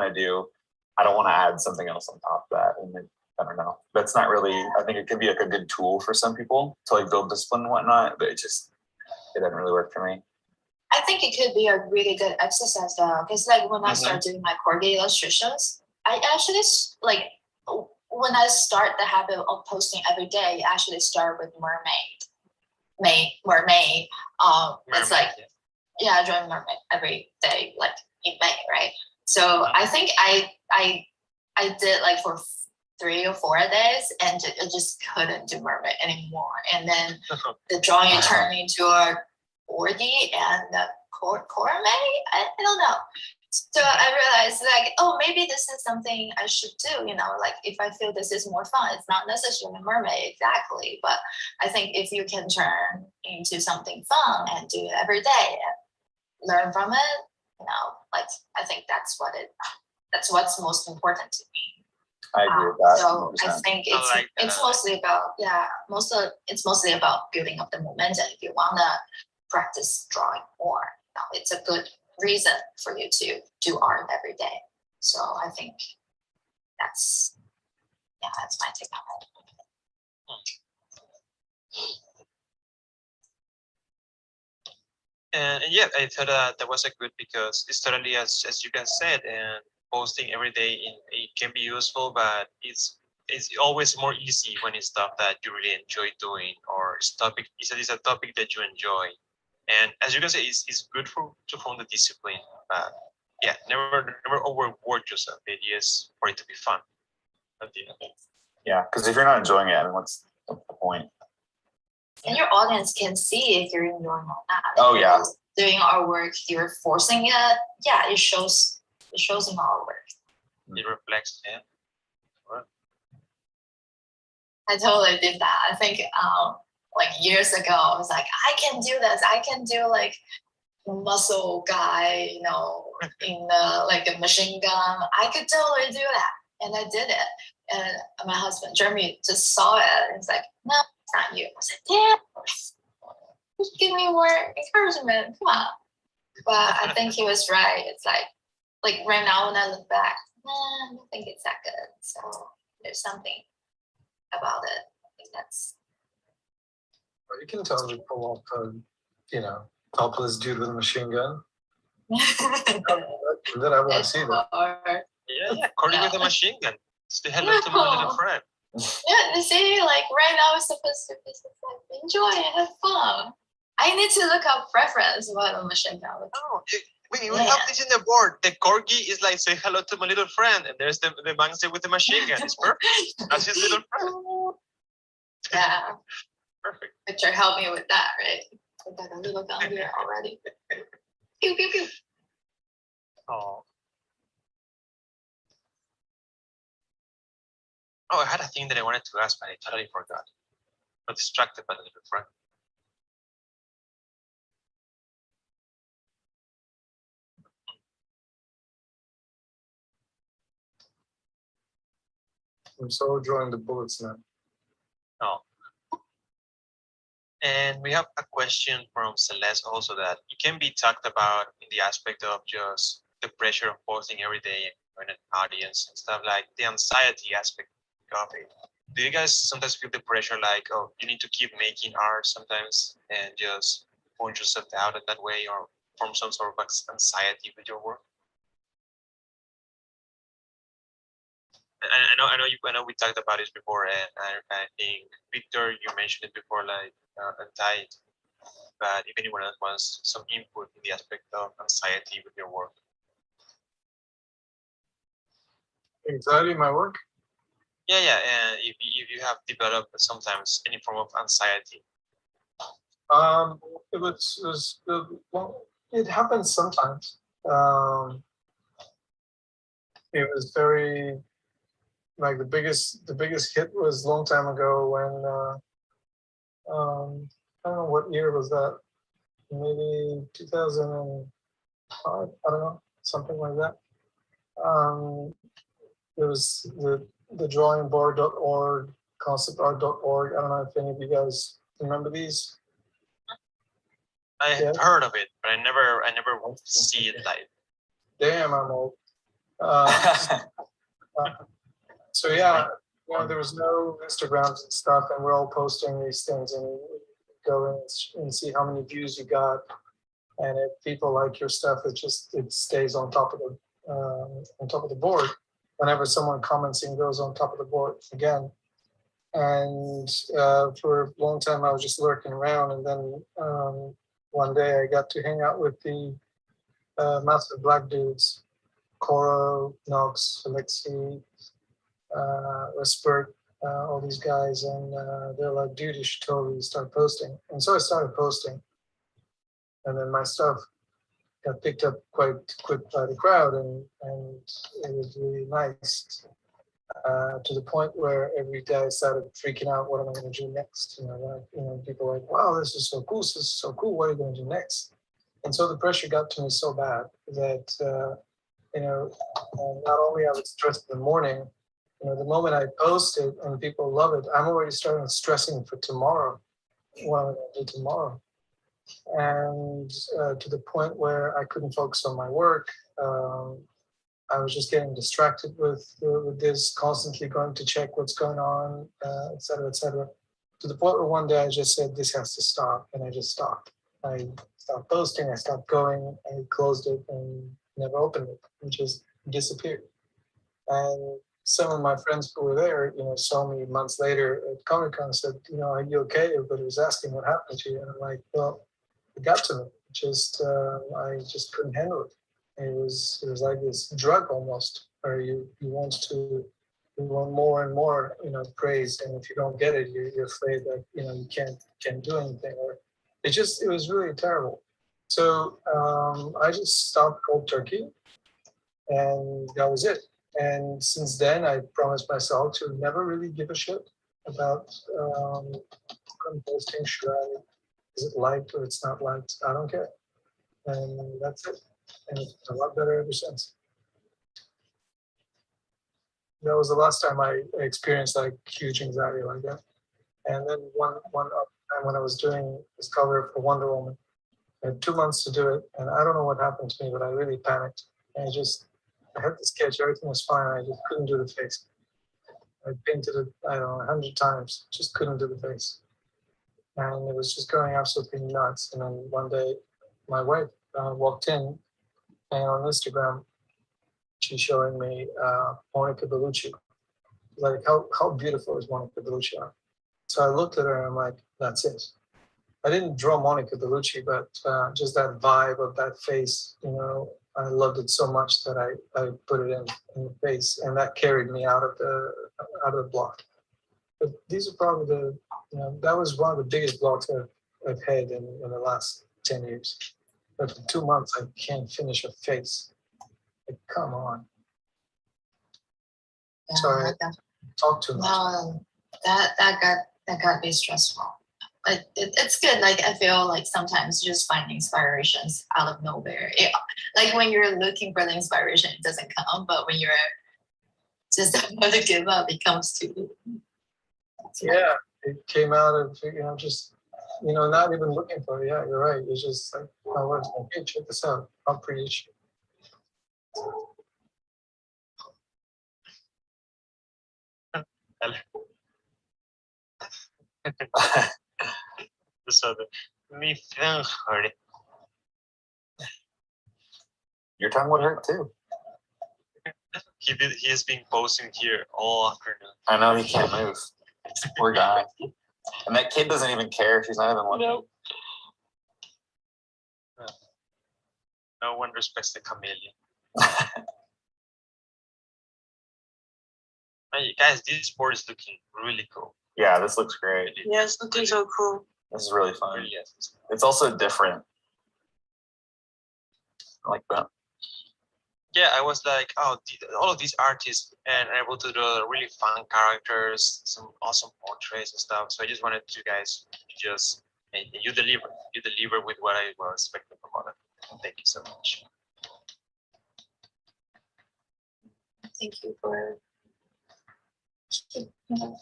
want to add something else on top of that. And I don't know, that's not really, I think it could be like a good tool for some people to like build discipline and whatnot, but it doesn't really work for me. I think it could be a really good exercise though, because like when I start doing my corgi illustrations, I actually like when I start the habit of posting every day, I actually start with mermaid. It's like drawing mermaid every day, like in May, right? So I think I did like for 3 or 4 days, and I just couldn't do mermaid anymore. And then the drawing turned into a orgy and the korame. I don't know. So I realized like, oh, maybe this is something I should do. Like if I feel this is more fun, it's not necessarily mermaid exactly, but I think if you can turn into something fun and do it every day and learn from it, like I think that's what's most important to me. I agree with that. So 100%. I think it's mostly about it's mostly about building up the momentum. If you want to practice drawing more, it's a good reason for you to do art every day. So I think that's my take on it. And yeah, I thought that was a good, because it's totally as you guys said, and posting every day it can be useful, but it's always more easy when it's stuff that you really enjoy doing, or it's a topic that you enjoy. And as you can say, it's good to form the discipline, but yeah, never overwork yourself. The idea is for it to be fun at the end. Yeah, because if you're not enjoying it, I mean, what's the point? And your audience can see if you're enjoying or not. Oh yeah. Doing our work, you're forcing it. Yeah, it shows in our work. It reflects, yeah. I totally did that. I think like years ago, I was like, I can do this. I can do like muscle guy, in the like a machine gun. I could totally do that, and I did it. And my husband Jeremy just saw it, and he's like, "No, it's not you." I was like, "Damn, just give me more encouragement. Come on." But I think he was right. It's like right now when I look back, I don't think it's that good. So there's something about it. I think that's. Well, you can totally pull off topless dude with a machine gun. Then I want to see that. Yeah, Corey with a machine gun. Say hello to my little friend. Yeah, you see, like right now it's supposed to be just like enjoy and have fun. I need to look up preference what a machine gun looks like. We have this in the board. The corgi is like, say hello to my little friend, and there's the man with the machine gun. It's perfect. That's his little friend. Yeah. Perfect. Victor, help me with that, right? I got a little gun here already. Pew, pew, pew. Oh, I had a thing that I wanted to ask, but I totally forgot. I'm distracted by the little friend. I'm so drawing the bullets now. Oh. And we have a question from Celeste also, that it can be talked about in the aspect of just the pressure of posting every day and an audience and stuff, like the anxiety aspect of it. Do you guys sometimes feel the pressure like, oh, you need to keep making art sometimes and just point yourself out in that way, or form some sort of anxiety with your work? I know we talked about it before, and I think Viktor, you mentioned it before, like anxiety. But if anyone else wants some input in the aspect of anxiety with your work. Anxiety in my work? Yeah, and if you have developed sometimes any form of anxiety. It happens sometimes. it was very like the biggest hit was a long time ago when I don't know what year was that, maybe 2005, I don't know, something like that. There was the drawingboard.org, conceptart.org. I don't know if any of you guys remember these. I have heard of it, but I never see it live. Damn, I'm old. So yeah, there was no Instagrams and stuff, and we're all posting these things, and you go and see how many views you got, and if people like your stuff, it stays on top of the board. Whenever someone comments, it goes on top of the board again. And for a long time, I was just lurking around, and then one day I got to hang out with the massive black dudes, Coro, Knox, Alexei, Respert, all these guys, and they're like, dude, you should totally start posting. And so I started posting, and then my stuff got picked up quite quick by the crowd, and it was really nice, to the point where every day I started freaking out, what am I going to do next? People were like, wow, this is so cool, what are you going to do next? And so the pressure got to me so bad that, not only I was stressed in the morning, the moment I post it and people love it, I'm already starting stressing for tomorrow, what am I going to do tomorrow? And to the point where I couldn't focus on my work. I was just getting distracted with this, constantly going to check what's going on, et cetera, to the point where one day I just said, this has to stop, and I just stopped. I stopped posting, I stopped going, I closed it and never opened it, and just disappeared. And some of my friends who were there, saw me months later at Comic-Con and said, are you okay? Everybody was asking what happened to you. And I'm like, well, it got to me. I just couldn't handle it. It was like this drug almost, where you want more and more, praise. And if you don't get it, you're afraid that, you can't do anything. Or it was really terrible. So I just stopped cold turkey, and that was it. And since then, I promised myself to never really give a shit about composting. Is it liked or it's not liked? I don't care. And that's it. And it's a lot better ever since. That was the last time I experienced like huge anxiety like that. And then one time when I was doing this cover for Wonder Woman, I had 2 months to do it, and I don't know what happened to me, but I really panicked. And I had the sketch, everything was fine. I just couldn't do the face. I painted it, 100 times, just couldn't do the face. And it was just going absolutely nuts. And then one day, my wife walked in, and on Instagram, she's showing me Monica Bellucci. Like, how beautiful is Monica Bellucci? So I looked at her and I'm like, that's it. I didn't draw Monica Bellucci, but just that vibe of that face, I loved it so much that I put it in the face, and that carried me out of the block. But these are probably that was one of the biggest blocks I've had in the last 10 years. But for 2 months, I can't finish a face. Like, come on. Yeah, Sorry, talk too much. No, that got me stressful. But it's good. Like, I feel like sometimes just finding inspirations out of nowhere. Like when you're looking for the inspiration, it doesn't come. But when you're just about to give up, it comes to you. Yeah, it came out of just not even looking for it. Yeah, you're right. It's just like, okay, check this out. I'll preach. Your tongue would hurt too. He has been posting here all afternoon. I know, he can't move. Poor guy. And that kid doesn't even care. She's not even looking. Nope. No one respects the chameleon. Hey, guys, this board is looking really cool. Yeah, this looks great. Yes, looking so cool. This is really fun. Really, yes. It's also different. I like that. yeah, I was like, oh, all of these artists and able to draw really fun characters, some awesome portraits and stuff. So I just wanted you guys to just, and you deliver with what I was expecting from other. Thank you so much. Thank you for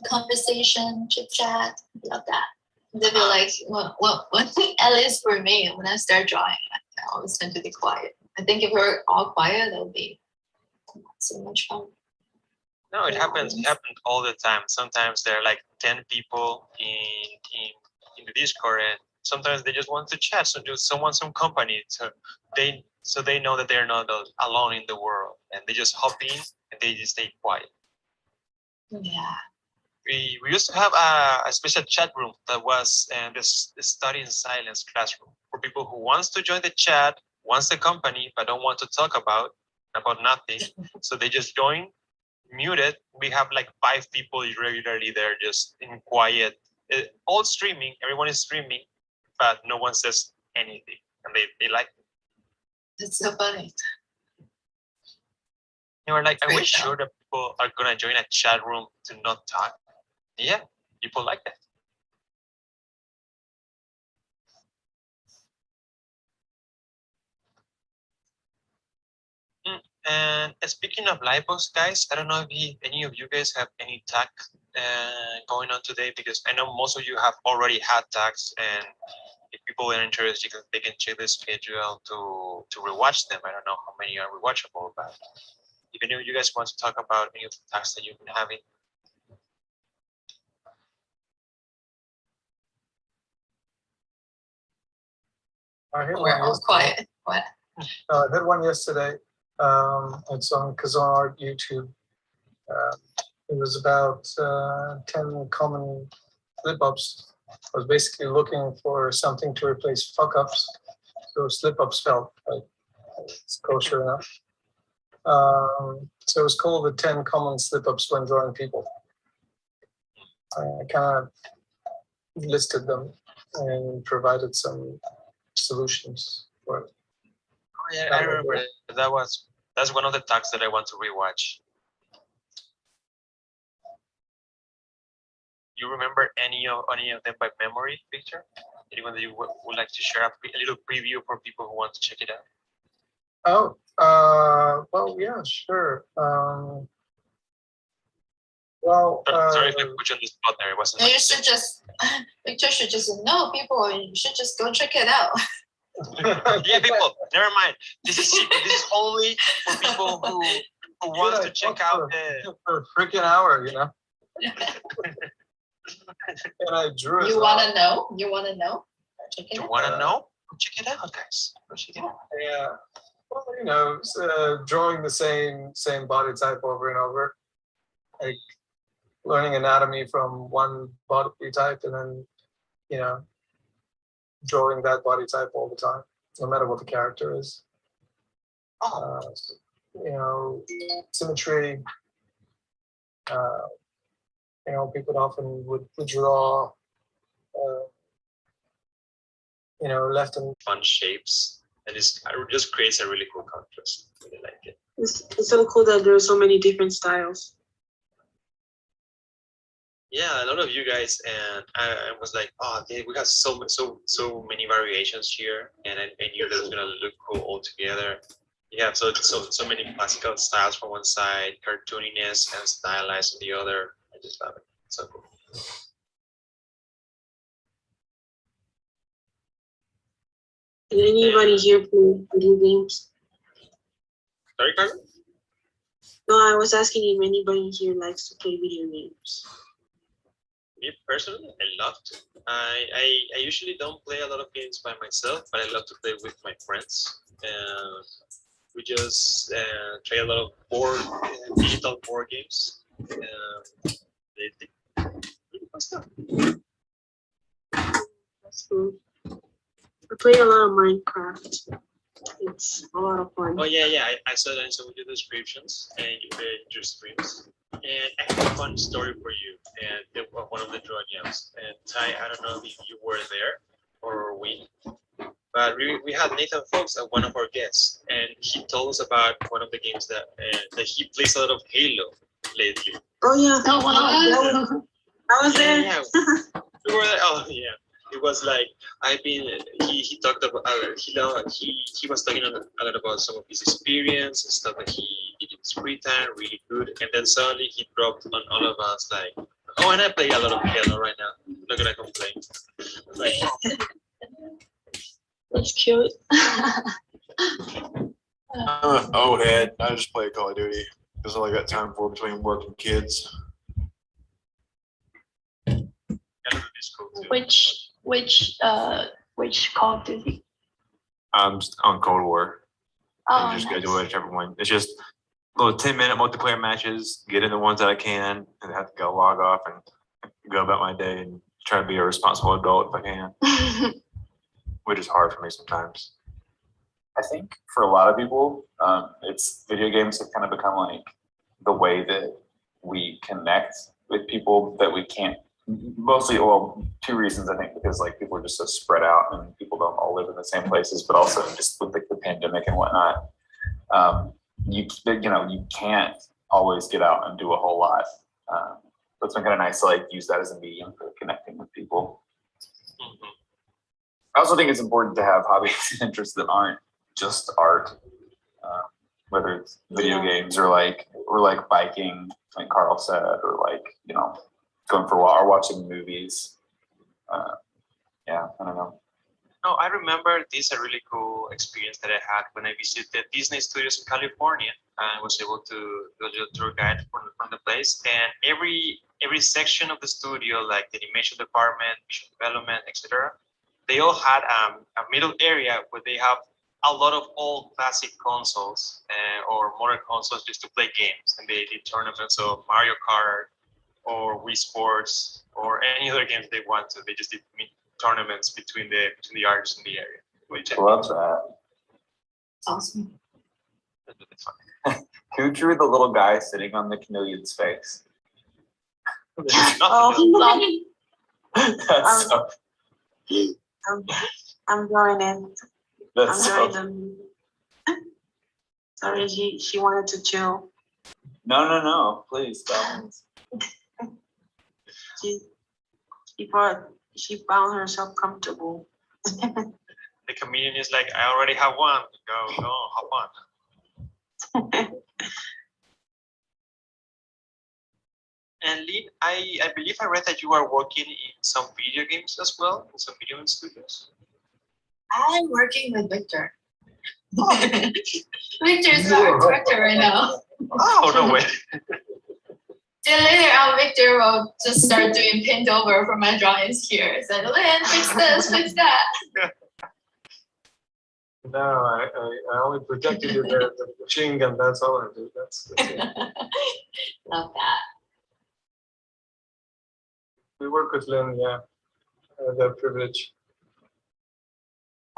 conversation, chit chat. Love that. They feel like when Ellis for me, when I start drawing, I always tend to be quiet. I think if we're all quiet, that'll be not so much fun. No, it happens. It happens all the time. Sometimes there are like 10 people in the Discord, and sometimes they just want to chat. So just some company. So they know that they're not alone in the world, and they just hop in and they just stay quiet. Yeah. We used to have a special chat room that was this study in silence classroom for people who wants to join the chat, wants the company, but don't want to talk about nothing. So they just join, muted. We have like 5 people regularly there, just in quiet, all streaming. Everyone is streaming, but no one says anything, and they like it. It's so funny. You were like, are we Great, sure that people are gonna join a chat room to not talk? Yeah, people like that. And speaking of Lightbox, guys, I don't know if any of you guys have any tag going on today, because I know most of you have already had tags, and if people are interested, they can check the schedule to rewatch them. I don't know how many are rewatchable, but if any of you guys want to talk about any of the tags that you've been having. We're all quiet. What? I did one yesterday. It's on Kazan YouTube. It was about 10 common slip-ups. I was basically looking for something to replace fuck-ups. So slip-ups felt like it's kosher enough. So it was called the 10 common slip-ups when drawing people. I kind of listed them and provided some solutions for it. Oh, yeah, I remember that's one of the tags that I want to rewatch. You remember any of them by memory, Victor? Anyone that you would like to share a little preview for people who want to check it out? Oh, well, yeah, sure. Sorry if I put you on the spot there. It wasn't. No, you should just, Victor should just know people, you should just go check it out. Yeah, people, never mind. This is secret. This is only for people who want to check out for a freaking hour, you know. And I drew it. You want to know? You want to know? Check it You out. want to know? Check it out, guys. Go check it out. Yeah. Well, you know, drawing the same body type over and over, like learning anatomy from one body type, and then, you know, drawing that body type all the time, no matter what the character is. You know, symmetry. You know, people often would draw, you know, left and Fun shapes, and it just creates a really cool contrast. I really like it. It's so cool that there are so many different styles. Yeah, a lot of you guys, and I was like, oh, we got so many variations here, and I knew that it was gonna look cool all together. You have so many classical styles from one side, cartooniness and stylized on the other. I just love it. So cool. Did anybody here play video games? Sorry, Karla? No, I was asking if anybody here likes to play video games. Me personally, I love to. I usually don't play a lot of games by myself, but I love to play with my friends. And we just try a lot of digital board games. Really fun stuff. That's cool. I play a lot of Minecraft. It's a lot of fun. Oh yeah. I saw that in some of your descriptions and your streams. And I have a fun story for you. And one of the draw gems. And Ty, I don't know if you were there or we. But we had Nathan Fox as one of our guests, and he told us about one of the games that he plays a lot of Halo lately. Oh yeah. Oh, wow. I was there. Yeah, we were like, oh yeah. It was like he talked about he was talking a lot about some of his experience and stuff that he did in his free time, really good. And then suddenly he dropped on all of us like, oh, and I play a lot of Halo right now. I'm not gonna complain. Like, That's cute. Oh, head. I just play Call of Duty. That's all I got time for between work and kids. Which Call of Duty? I'm on Cold War. Oh, I just nice. go to whichever one. It's just little 10-minute multiplayer matches, get in the ones that I can, and have to go log off and go about my day and try to be a responsible adult if I can, which is hard for me sometimes. I think for a lot of people, it's video games have kind of become like the way that we connect with people that we can't. Mostly, well, two reasons I think, because like people are just so spread out and people don't all live in the same places, but also just with like the pandemic and whatnot, you can't always get out and do a whole lot. But it's been kind of nice to like use that as a medium for connecting with people. mhm. I also think it's important to have hobbies and interests that aren't just art, whether it's video games or like biking, like Karl said, or like going for a while or watching movies. Yeah, I don't know. No, I remember this a really cool experience that I had when I visited Disney Studios in California. I was able to do a little tour guide from the place, and every section of the studio, like the animation department, visual development, etc., they all had a middle area where they have a lot of old classic consoles or modern consoles just to play games, and they did tournaments of Mario Kart or Wii Sports or any other games they want to. They just did tournaments between the artists in the area. Which I Love that. Awesome. think is fun. Who drew the little guy sitting on the chameleon's face? There's nothing Oh, That's so. I'm going in. That's I'm so. going in. Sorry, she wanted to chill. No, please stop. She found herself comfortable. The comedian is like, I already have one. Go, hop on. And Lynn, I believe I read that you are working in some video games as well, in some video game studios. I'm working with Viktor. Victor's our director right now. Oh, no way. Then later on, Viktor will just start doing pinned over for my drawings here. So Lynn, fix this, fix that. No, I only protected you there with the machine gun. That's all I do. That's it. Love that. We work with Lynn, yeah. I have that privilege.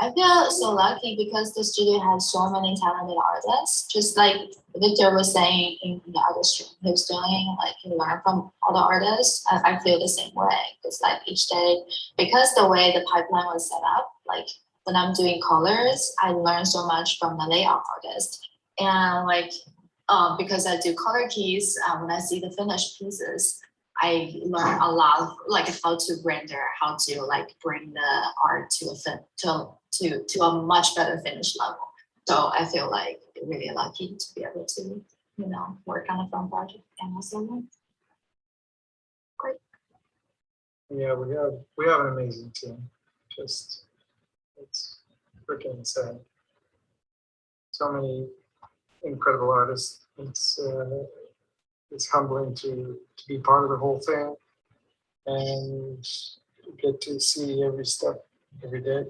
I feel so lucky because the studio has so many talented artists. Just like Viktor was saying in the other stream he was doing, like you learn from other artists. I feel the same way. It's like each day, because the way the pipeline was set up, like when I'm doing colors, I learn so much from the layout artist. And like because I do color keys, when I see the finished pieces, I learn a lot of like how to render, how to like bring the art to a much better finish level. So I feel like really lucky to be able to, work on a film project and also learn. Great. Yeah, we have an amazing team. Just it's freaking insane. So many incredible artists. It's humbling to be part of the whole thing and get to see every step every day.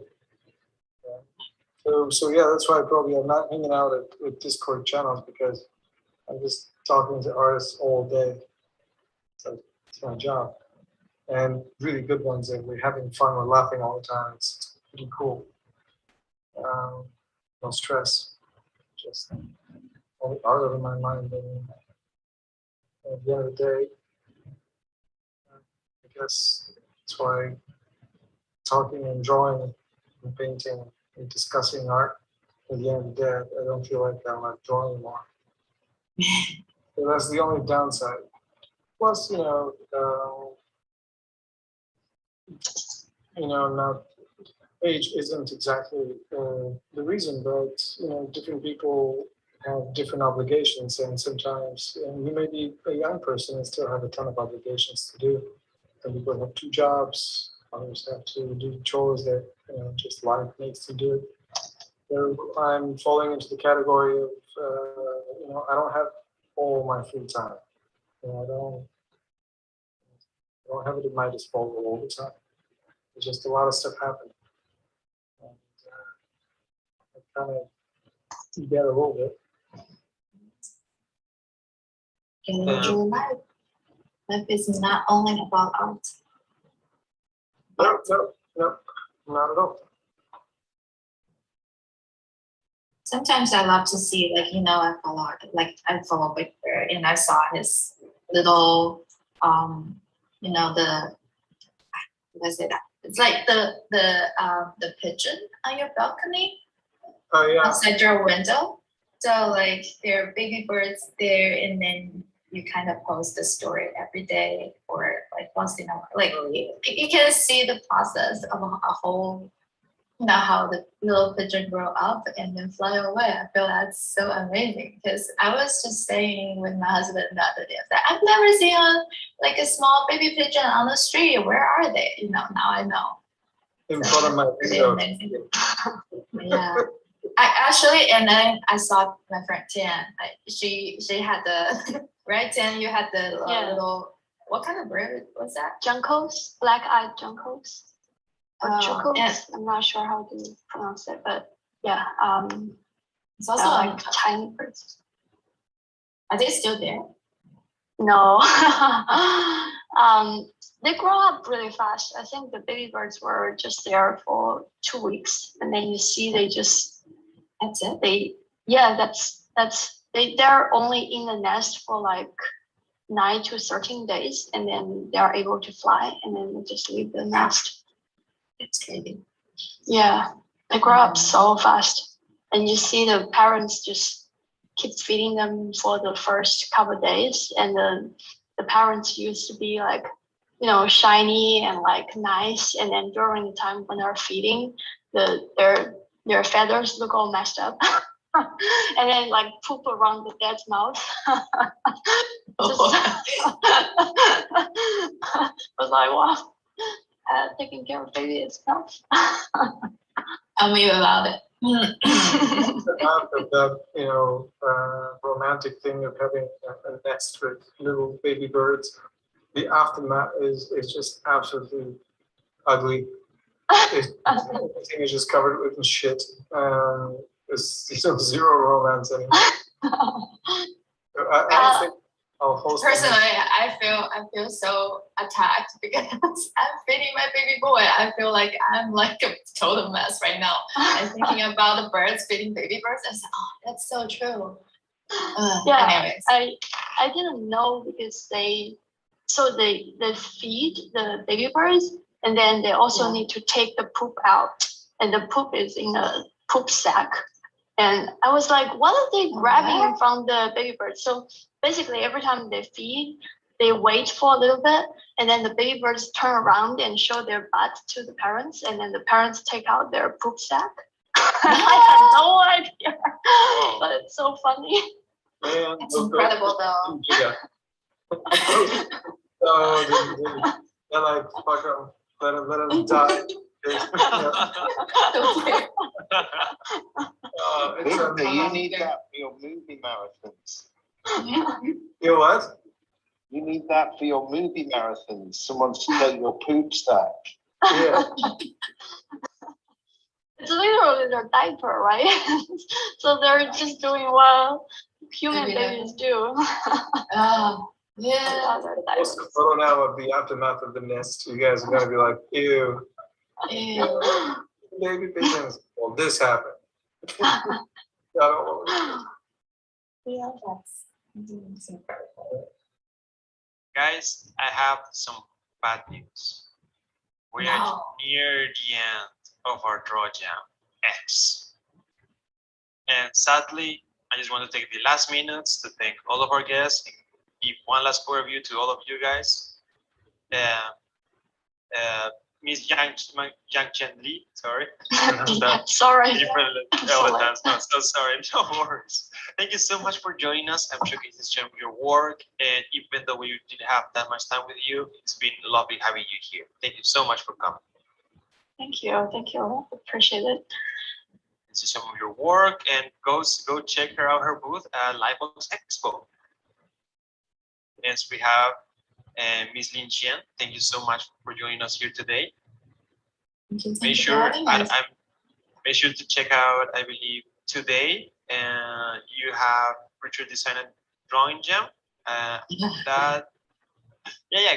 So yeah, that's why probably I'm not hanging out with Discord channels, because I'm just talking to artists all day. So it's my job, and really good ones, and we're having fun. We're laughing all the time. It's pretty cool. No stress, just all the art over my mind. And at the end of the day, I guess that's why talking and drawing and painting and discussing art. At the end of the day, I don't feel like I'm not drawing anymore. So that's the only downside. Plus, not age isn't exactly the reason, but different people have different obligations, and sometimes you may be a young person and still have a ton of obligations to do. Some people have 2 jobs, others have to do chores that just life makes you do. So I'm falling into the category of I don't have all my free time. I don't have it at my disposal all the time. There's just a lot of stuff happening. And, I kind of see that a little bit. Can enjoy life. Life is not only about art. No, not at all. Sometimes I love to see, I follow Viktor, and I saw his little, what is it? It's like the pigeon on your balcony. Oh yeah. Outside your window. So there are baby birds there, and then you kind of post the story every day, or once in a while. You can see the process of a whole, how the little pigeon grow up and then fly away. I feel that's so amazing, because I was just saying with my husband the other day that I've never seen a small baby pigeon on the street. Where are they? Now I know. In front of my window. Yeah. I actually, and then I saw my friend Chen. She had the right, Chen. You had the little. What kind of bird was that? Juncos, black-eyed juncos. Or Oh, juncos. I'm not sure how to pronounce it, but yeah. It's also tiny birds. Are they still there? No. They grow up really fast. I think the baby birds were just there for 2 weeks, and then you see they just. That's it. They're only in the nest for 9 to 13 days, and then they are able to fly, and then they just leave the nest. It's crazy. Yeah, they grow up so fast, and you see the parents just keep feeding them for the first couple of days, and the parents used to be shiny and nice, and then during the time when they're feeding, their feathers look all messed up. And then poop around the dad's mouth. I was like, wow, taking care of baby is tough. Tell me about it. That romantic thing of having a nest with little baby birds. The aftermath is just absolutely ugly. Everything is just covered with shit. There's zero romance anymore. I think I'll host. Personally, I feel so attacked because I'm feeding my baby boy. I feel like I'm a total mess right now. I'm thinking about the birds feeding baby birds. I said, oh, that's so true. Anyways. I didn't know, because they feed the baby birds, and then they also need to take the poop out, and the poop is in a poop sack. And I was like, what are they grabbing from the baby birds? So basically, every time they feed, they wait for a little bit, and then the baby birds turn around and show their butt to the parents, and then the parents take out their poop sack. I had no idea, but it's so funny. Man, it's incredible, though. They're fuck them, let them die. Victor, you need that for your movie marathons. You what? You need that for your movie marathons. Someone's to take your poop stack. Yeah. It's literally their diaper, right? So they're just doing what human babies do. Yeah. Post a photo now of the aftermath of the nest. You guys are gonna be like, ew. Ew. Baby pigeons. Well, this happened. Yeah. That's incredible. Guys, I have some bad news. We are near the end of our draw jam. X. And sadly, I just want to take the last minutes to thank all of our guests and give one last overview to all of you guys. Miss Yantian Lee, sorry. Sorry. All the time. No, so sorry, no worries. Thank you so much for joining us. I'm showcasing your work, and even though we didn't have that much time with you, it's been lovely having you here. Thank you so much for coming. Thank you. Thank you. Appreciate it. This is some of your work, and go check her out her booth at Lightbox Expo. Next we have Miss Lynn Chen. Thank you so much for joining us here today. Make sure to check out, I believe today, you have Richard Design and Drawing Jam.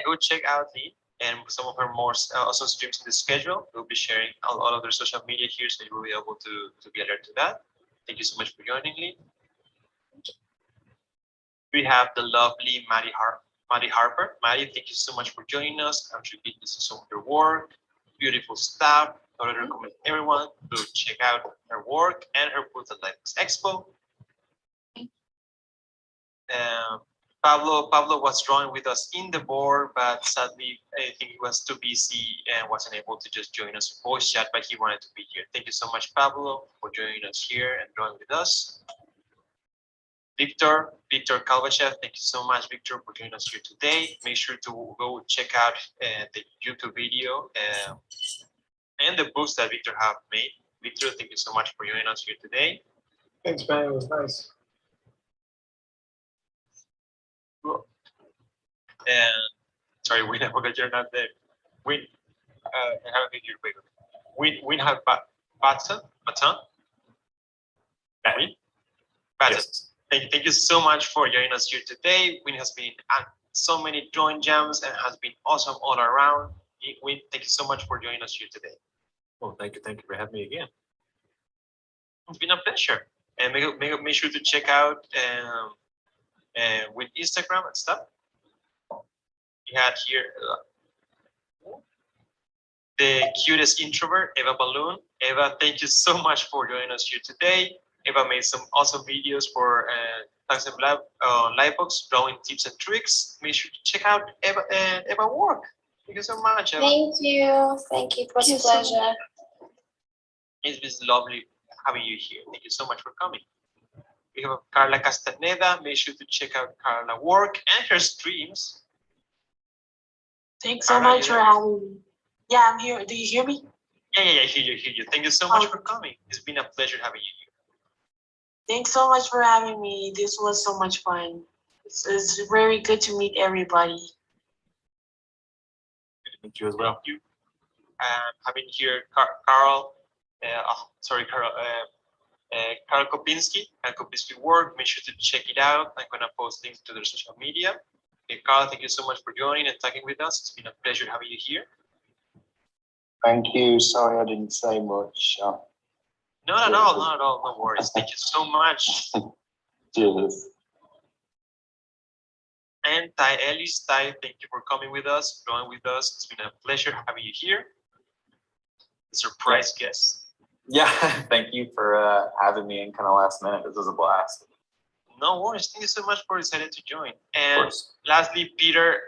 Go check out Lynn and some of her more also streams in the schedule. We'll be sharing all of their social media here, so you will be able to be alert to that. Thank you so much for joining, Lynn. We have the lovely Madi Harper. Madi, thank you so much for joining us. I'm sure this is some of your work. Beautiful stuff. I would recommend everyone to check out her work and her booth at Lightbox Expo. Pablo was drawing with us in the board, but sadly, I think he was too busy and wasn't able to just join us voice chat, but he wanted to be here. Thank you so much, Pablo, for joining us here and drawing with us. Viktor Kalvachev, thank you so much, Viktor, for joining us here today. Make sure to go check out the YouTube video and the books that Viktor have made. Viktor, thank you so much for joining us here today. Thanks, man. It was nice. And sorry, Win, I forgot you're not there. Win, I haven't been here. Win have Batton. Yes. Thank you so much for joining us here today. Win has been at so many drawing jams and has been awesome all around. Win, thank you so much for joining us here today. Well, thank you for having me again. It's been a pleasure. And make sure to check out with Instagram and stuff. We had here the cutest introvert, Eva Balloon. Eva, thank you so much for joining us here today. Eva made some awesome videos for Lightbox, drawing tips and tricks. Make sure to check out Eva work. Thank you so much, Eva. Thank you. It was a pleasure. It's been lovely having you here. Thank you so much for coming. We have Karla Castaneda. Make sure to check out Karla's work and her streams. Thanks so much for having me. Yeah, I'm here. Do you hear me? Yeah, I hear you. Thank you so much for coming. It's been a pleasure having you here. Thanks so much for having me. This was so much fun. It's very good to meet everybody. Good to meet you as well. Thank you. Having here Karl. Karl Kopinski. Karl Kopinski work. Make sure to check it out. I'm gonna post links to their social media. Okay, Karl, thank you so much for joining and talking with us. It's been a pleasure having you here. Thank you. Sorry I didn't say much. Not at all. No worries. Thank you so much. Cheers. And Ellis, thank you for coming with us, drawing with us. It's been a pleasure having you here. Surprise guest. Yeah, thank you for having me in kind of last minute. This was a blast. No worries. Thank you so much for deciding to join. And lastly, Peter,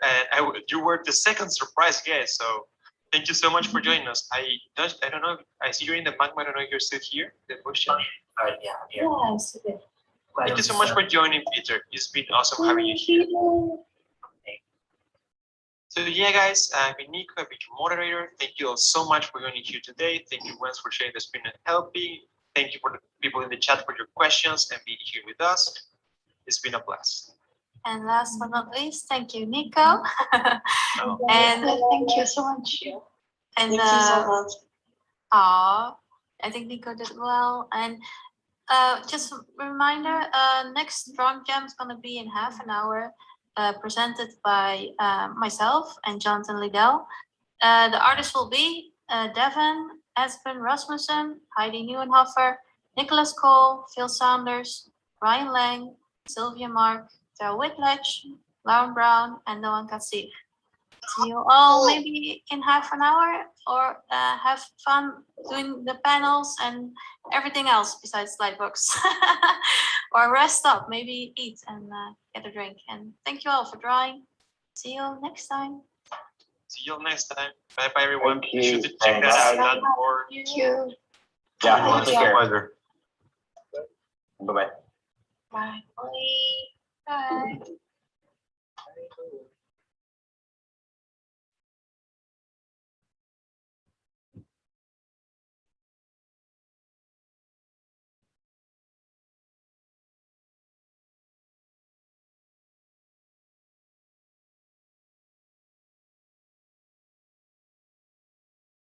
you were the second surprise guest, so thank you so much for joining us. I don't know. I see you're in the Magma. I don't know if you're still here. The question. Yeah. Yes. Thank you so much for joining, Peter. It's been awesome having you here. So yeah, guys, I'm Nico, I've been your moderator. Thank you all so much for joining here today. Thank you once for sharing the screen and helping. Thank you for the people in the chat for your questions and being here with us. It's been a blast. And last but not least, thank you, Nico. And thank you so much. And Thank you so much. I think Nico did well. And just a reminder, next Drunk Jam is gonna be in half an hour, presented by myself and Jonathan Liddell. The artists will be Devin, Espen Rasmussen, Heidi Neuenhofer, Nicholas Cole, Phil Saunders, Ryan Lang, Sylvia Mark, Sarah Whitledge, Lauren Brown, and Noah Kassif. See you all maybe in half an hour, or have fun doing the panels and everything else besides Lightbox. Or rest up, maybe eat and get a drink. And thank you all for drawing. See you next time. See you next time. Bye bye everyone. Thank Be sure you. to check that Thanks. out. That board. Thank you. Yeah, It's take a care. pleasure. Bye-bye. Bye. Bye. Bye.